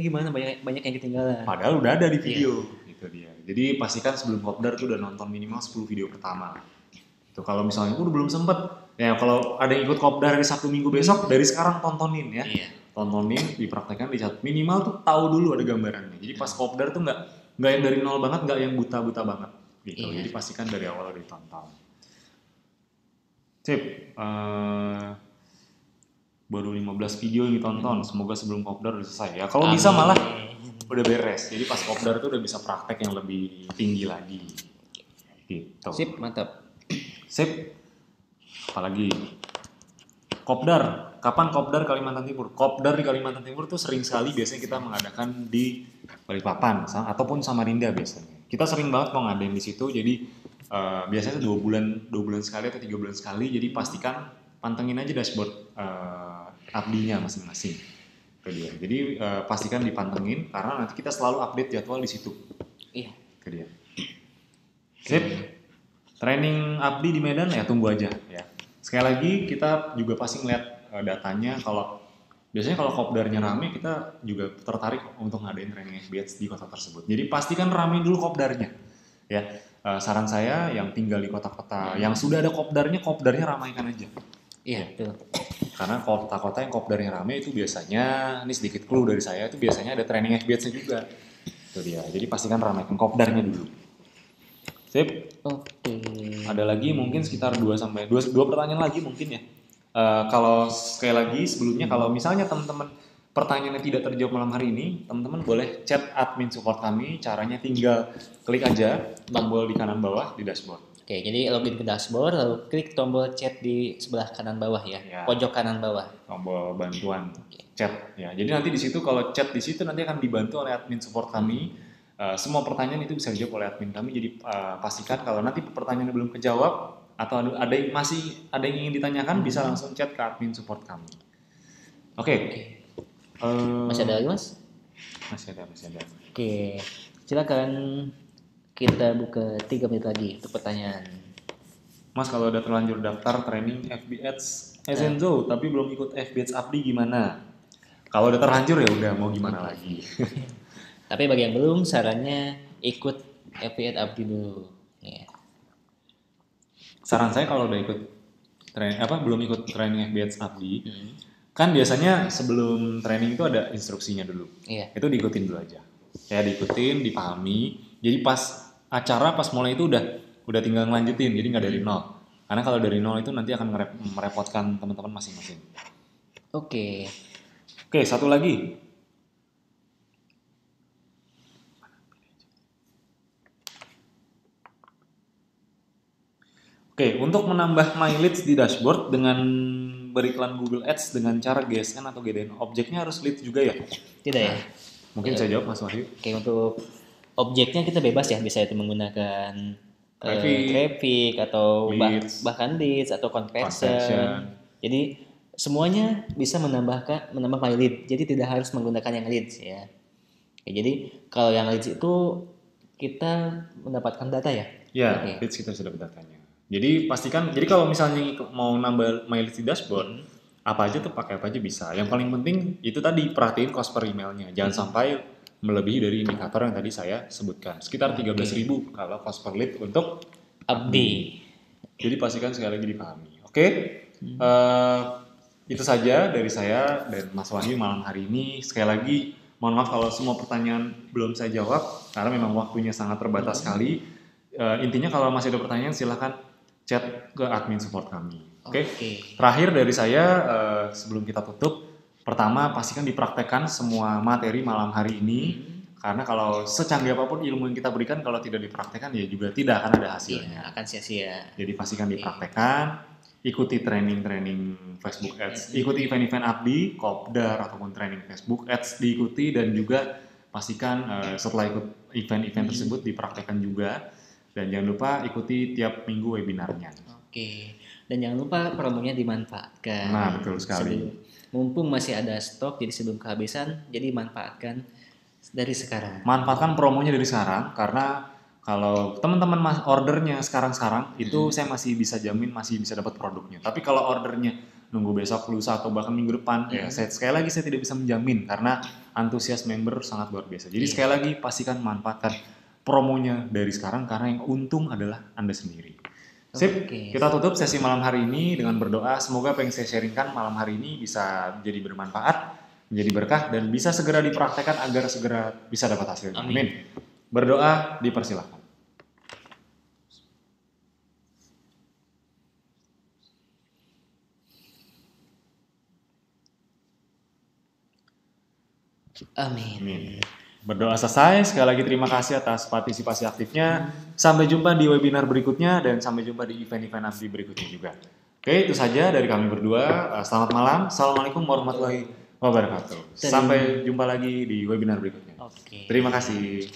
[SPEAKER 2] gimana, banyak yang ketinggalan.
[SPEAKER 1] Padahal udah ada di video. Itu dia. Jadi pastikan sebelum kopdar tuh udah nonton minimal 10 video pertama. Tuh kalau misalnya udah belum sempet, ya kalau ada yang ikut kopdar hari Sabtu Minggu besok, dari sekarang tontonin ya. Tontonin, dipraktekkan, dicatat. Minimal tuh tahu dulu ada gambarannya. Jadi pas kopdar tuh nggak yang dari nol banget, nggak yang buta-buta banget gitu. Jadi pastikan dari awal udah ditonton. Sip. Baru 15 video yang ditonton, semoga sebelum kopdar udah selesai ya. Kalau bisa malah udah beres. Jadi pas kopdar tuh udah bisa praktek yang lebih tinggi lagi. Gitu.
[SPEAKER 2] Sip, mantap.
[SPEAKER 1] Sip. Apalagi kopdar. Kapan kopdar Kalimantan Timur? Kopdar di Kalimantan Timur tuh sering sekali biasanya kita mengadakan di Balikpapan ataupun Samarinda biasanya. Kita sering banget mau ngadain di situ. Jadi biasanya 2 bulan sekali atau 3 bulan sekali. Jadi pastikan pantengin aja dashboard abdinya masing-masing. Itu dia. Jadi pastikan dipantengin karena nanti kita selalu update jadwal di situ.
[SPEAKER 2] Iya.
[SPEAKER 1] Itu dia. Sip. Training abdi di Medan ya tunggu aja ya. Sekali lagi kita juga pasti ngeliat datanya biasanya kalau kopdarnya rame kita juga tertarik untuk ngadain training FBH di kota tersebut. Jadi pastikan rame dulu kopdarnya. Ya. Saran saya yang tinggal di kota-kota yang sudah ada kopdarnya ramaikan aja.
[SPEAKER 2] Iya, betul.
[SPEAKER 1] Karena kota-kota yang kopdarnya rame itu biasanya, ini sedikit clue dari saya, itu biasanya ada training FBH-nya juga. Itu dia. Jadi pastikan ramaikan kopdarnya dulu. Sip.
[SPEAKER 2] Oke.
[SPEAKER 1] Ada lagi mungkin sekitar 2 pertanyaan lagi mungkin ya. Kalau sekali lagi sebelumnya kalau misalnya teman-teman pertanyaannya tidak terjawab malam hari ini, teman-teman boleh chat admin support kami. Caranya tinggal klik aja tombol di kanan bawah di dashboard.
[SPEAKER 2] Oke, jadi login ke dashboard lalu klik tombol chat di sebelah kanan bawah ya. Pojok kanan bawah.
[SPEAKER 1] Tombol bantuan chat ya. Jadi nanti di situ kalau chat di situ nanti akan dibantu oleh admin support kami. Semua pertanyaan itu bisa dijawab oleh admin kami. Jadi pastikan kalau nanti pertanyaannya belum kejawab atau ada yang ingin ditanyakan bisa langsung chat ke admin support kami. Oke.
[SPEAKER 2] Masih ada lagi, Mas?
[SPEAKER 1] Masih ada.
[SPEAKER 2] Oke. Silakan kita buka 3 menit lagi untuk pertanyaan.
[SPEAKER 1] Mas kalau udah terlanjur daftar training FBH Esenzo tapi belum ikut FBH Abdi gimana? Kalau udah terlanjur ya udah mau gimana lagi.
[SPEAKER 2] Tapi bagi yang belum sarannya ikut FBH Abdi dulu. Ya.
[SPEAKER 1] Saran saya kalau udah ikut belum ikut training FBH Abdi, kan biasanya sebelum training itu ada instruksinya dulu.
[SPEAKER 2] Iya.
[SPEAKER 1] Itu diikutin dulu aja. Ya diikutin, dipahami. Jadi pas mulai itu udah tinggal ngelanjutin, jadi nggak dari nol. Karena kalau dari nol itu nanti akan merepotkan teman-teman masing-masing.
[SPEAKER 2] Oke,
[SPEAKER 1] satu lagi. Oke, untuk menambah my leads di dashboard dengan beriklan Google Ads dengan cara GSN atau GDN, objeknya harus leads juga ya?
[SPEAKER 2] Tidak ya?
[SPEAKER 1] Mungkin saya jawab Mas Wahyu.
[SPEAKER 2] Oke, untuk objeknya kita bebas ya, bisa itu menggunakan traffic atau bahkan leads atau conversion. Jadi semuanya bisa menambah my lead. Jadi tidak harus menggunakan yang leads ya. Jadi kalau yang leads itu kita mendapatkan data ya?
[SPEAKER 1] Ya, leads kita sudah datanya. Jadi pastikan, jadi kalau misalnya mau nambah my leads di dashboard, apa aja tuh pakai apa aja bisa. Yang paling penting itu tadi perhatiin cost per emailnya. Jangan sampai melebihi dari indikator yang tadi saya sebutkan. Sekitar 13.000 kalau cost per lead untuk
[SPEAKER 2] abdi.
[SPEAKER 1] Jadi pastikan sekali lagi dipahami. Oke? Itu saja dari saya dan Mas Wahyu malam hari ini. Sekali lagi mohon maaf kalau semua pertanyaan belum saya jawab karena memang waktunya sangat terbatas sekali. Intinya kalau masih ada pertanyaan silakan chat ke admin support kami. Oke. Terakhir dari saya sebelum kita tutup, pertama pastikan dipraktekkan semua materi malam hari ini karena kalau secanggih apapun ilmu yang kita berikan kalau tidak dipraktekkan ya juga tidak akan ada hasilnya.
[SPEAKER 2] Iya, akan sia-sia.
[SPEAKER 1] Jadi pastikan dipraktekkan, ikuti training Facebook Ads, ikuti event-event abdi, kopdar ataupun training Facebook Ads diikuti dan juga pastikan setelah ikut event-event tersebut dipraktekkan juga. Dan jangan lupa ikuti tiap minggu webinarnya.
[SPEAKER 2] Oke. Dan jangan lupa promonya dimanfaatkan.
[SPEAKER 1] Nah, betul sekali.
[SPEAKER 2] Mumpung masih ada stok, jadi sebelum kehabisan, jadi manfaatkan dari sekarang.
[SPEAKER 1] Manfaatkan promonya dari sekarang, karena kalau teman-teman ordernya sekarang-sekarang, itu saya masih bisa jamin masih bisa dapat produknya. Tapi kalau ordernya nunggu besok, lusa, atau bahkan minggu depan, ya sekali lagi saya tidak bisa menjamin, karena antusias member sangat luar biasa. Jadi sekali lagi pastikan manfaatkan promonya dari sekarang karena yang untung adalah Anda sendiri. Sip, kita tutup sesi malam hari ini dengan berdoa. Semoga apa yang saya sharingkan malam hari ini bisa jadi bermanfaat, menjadi berkah, dan bisa segera dipraktekkan agar segera bisa dapat hasil. Amin. Berdoa, dipersilakan.
[SPEAKER 2] Amin.
[SPEAKER 1] Berdoa selesai. Sekali lagi terima kasih atas partisipasi aktifnya. Sampai jumpa di webinar berikutnya dan sampai jumpa di event-event Abdi berikutnya juga. Oke, itu saja dari kami berdua. Selamat malam. Assalamualaikum warahmatullahi wabarakatuh. Sampai jumpa lagi di webinar berikutnya. Terima kasih.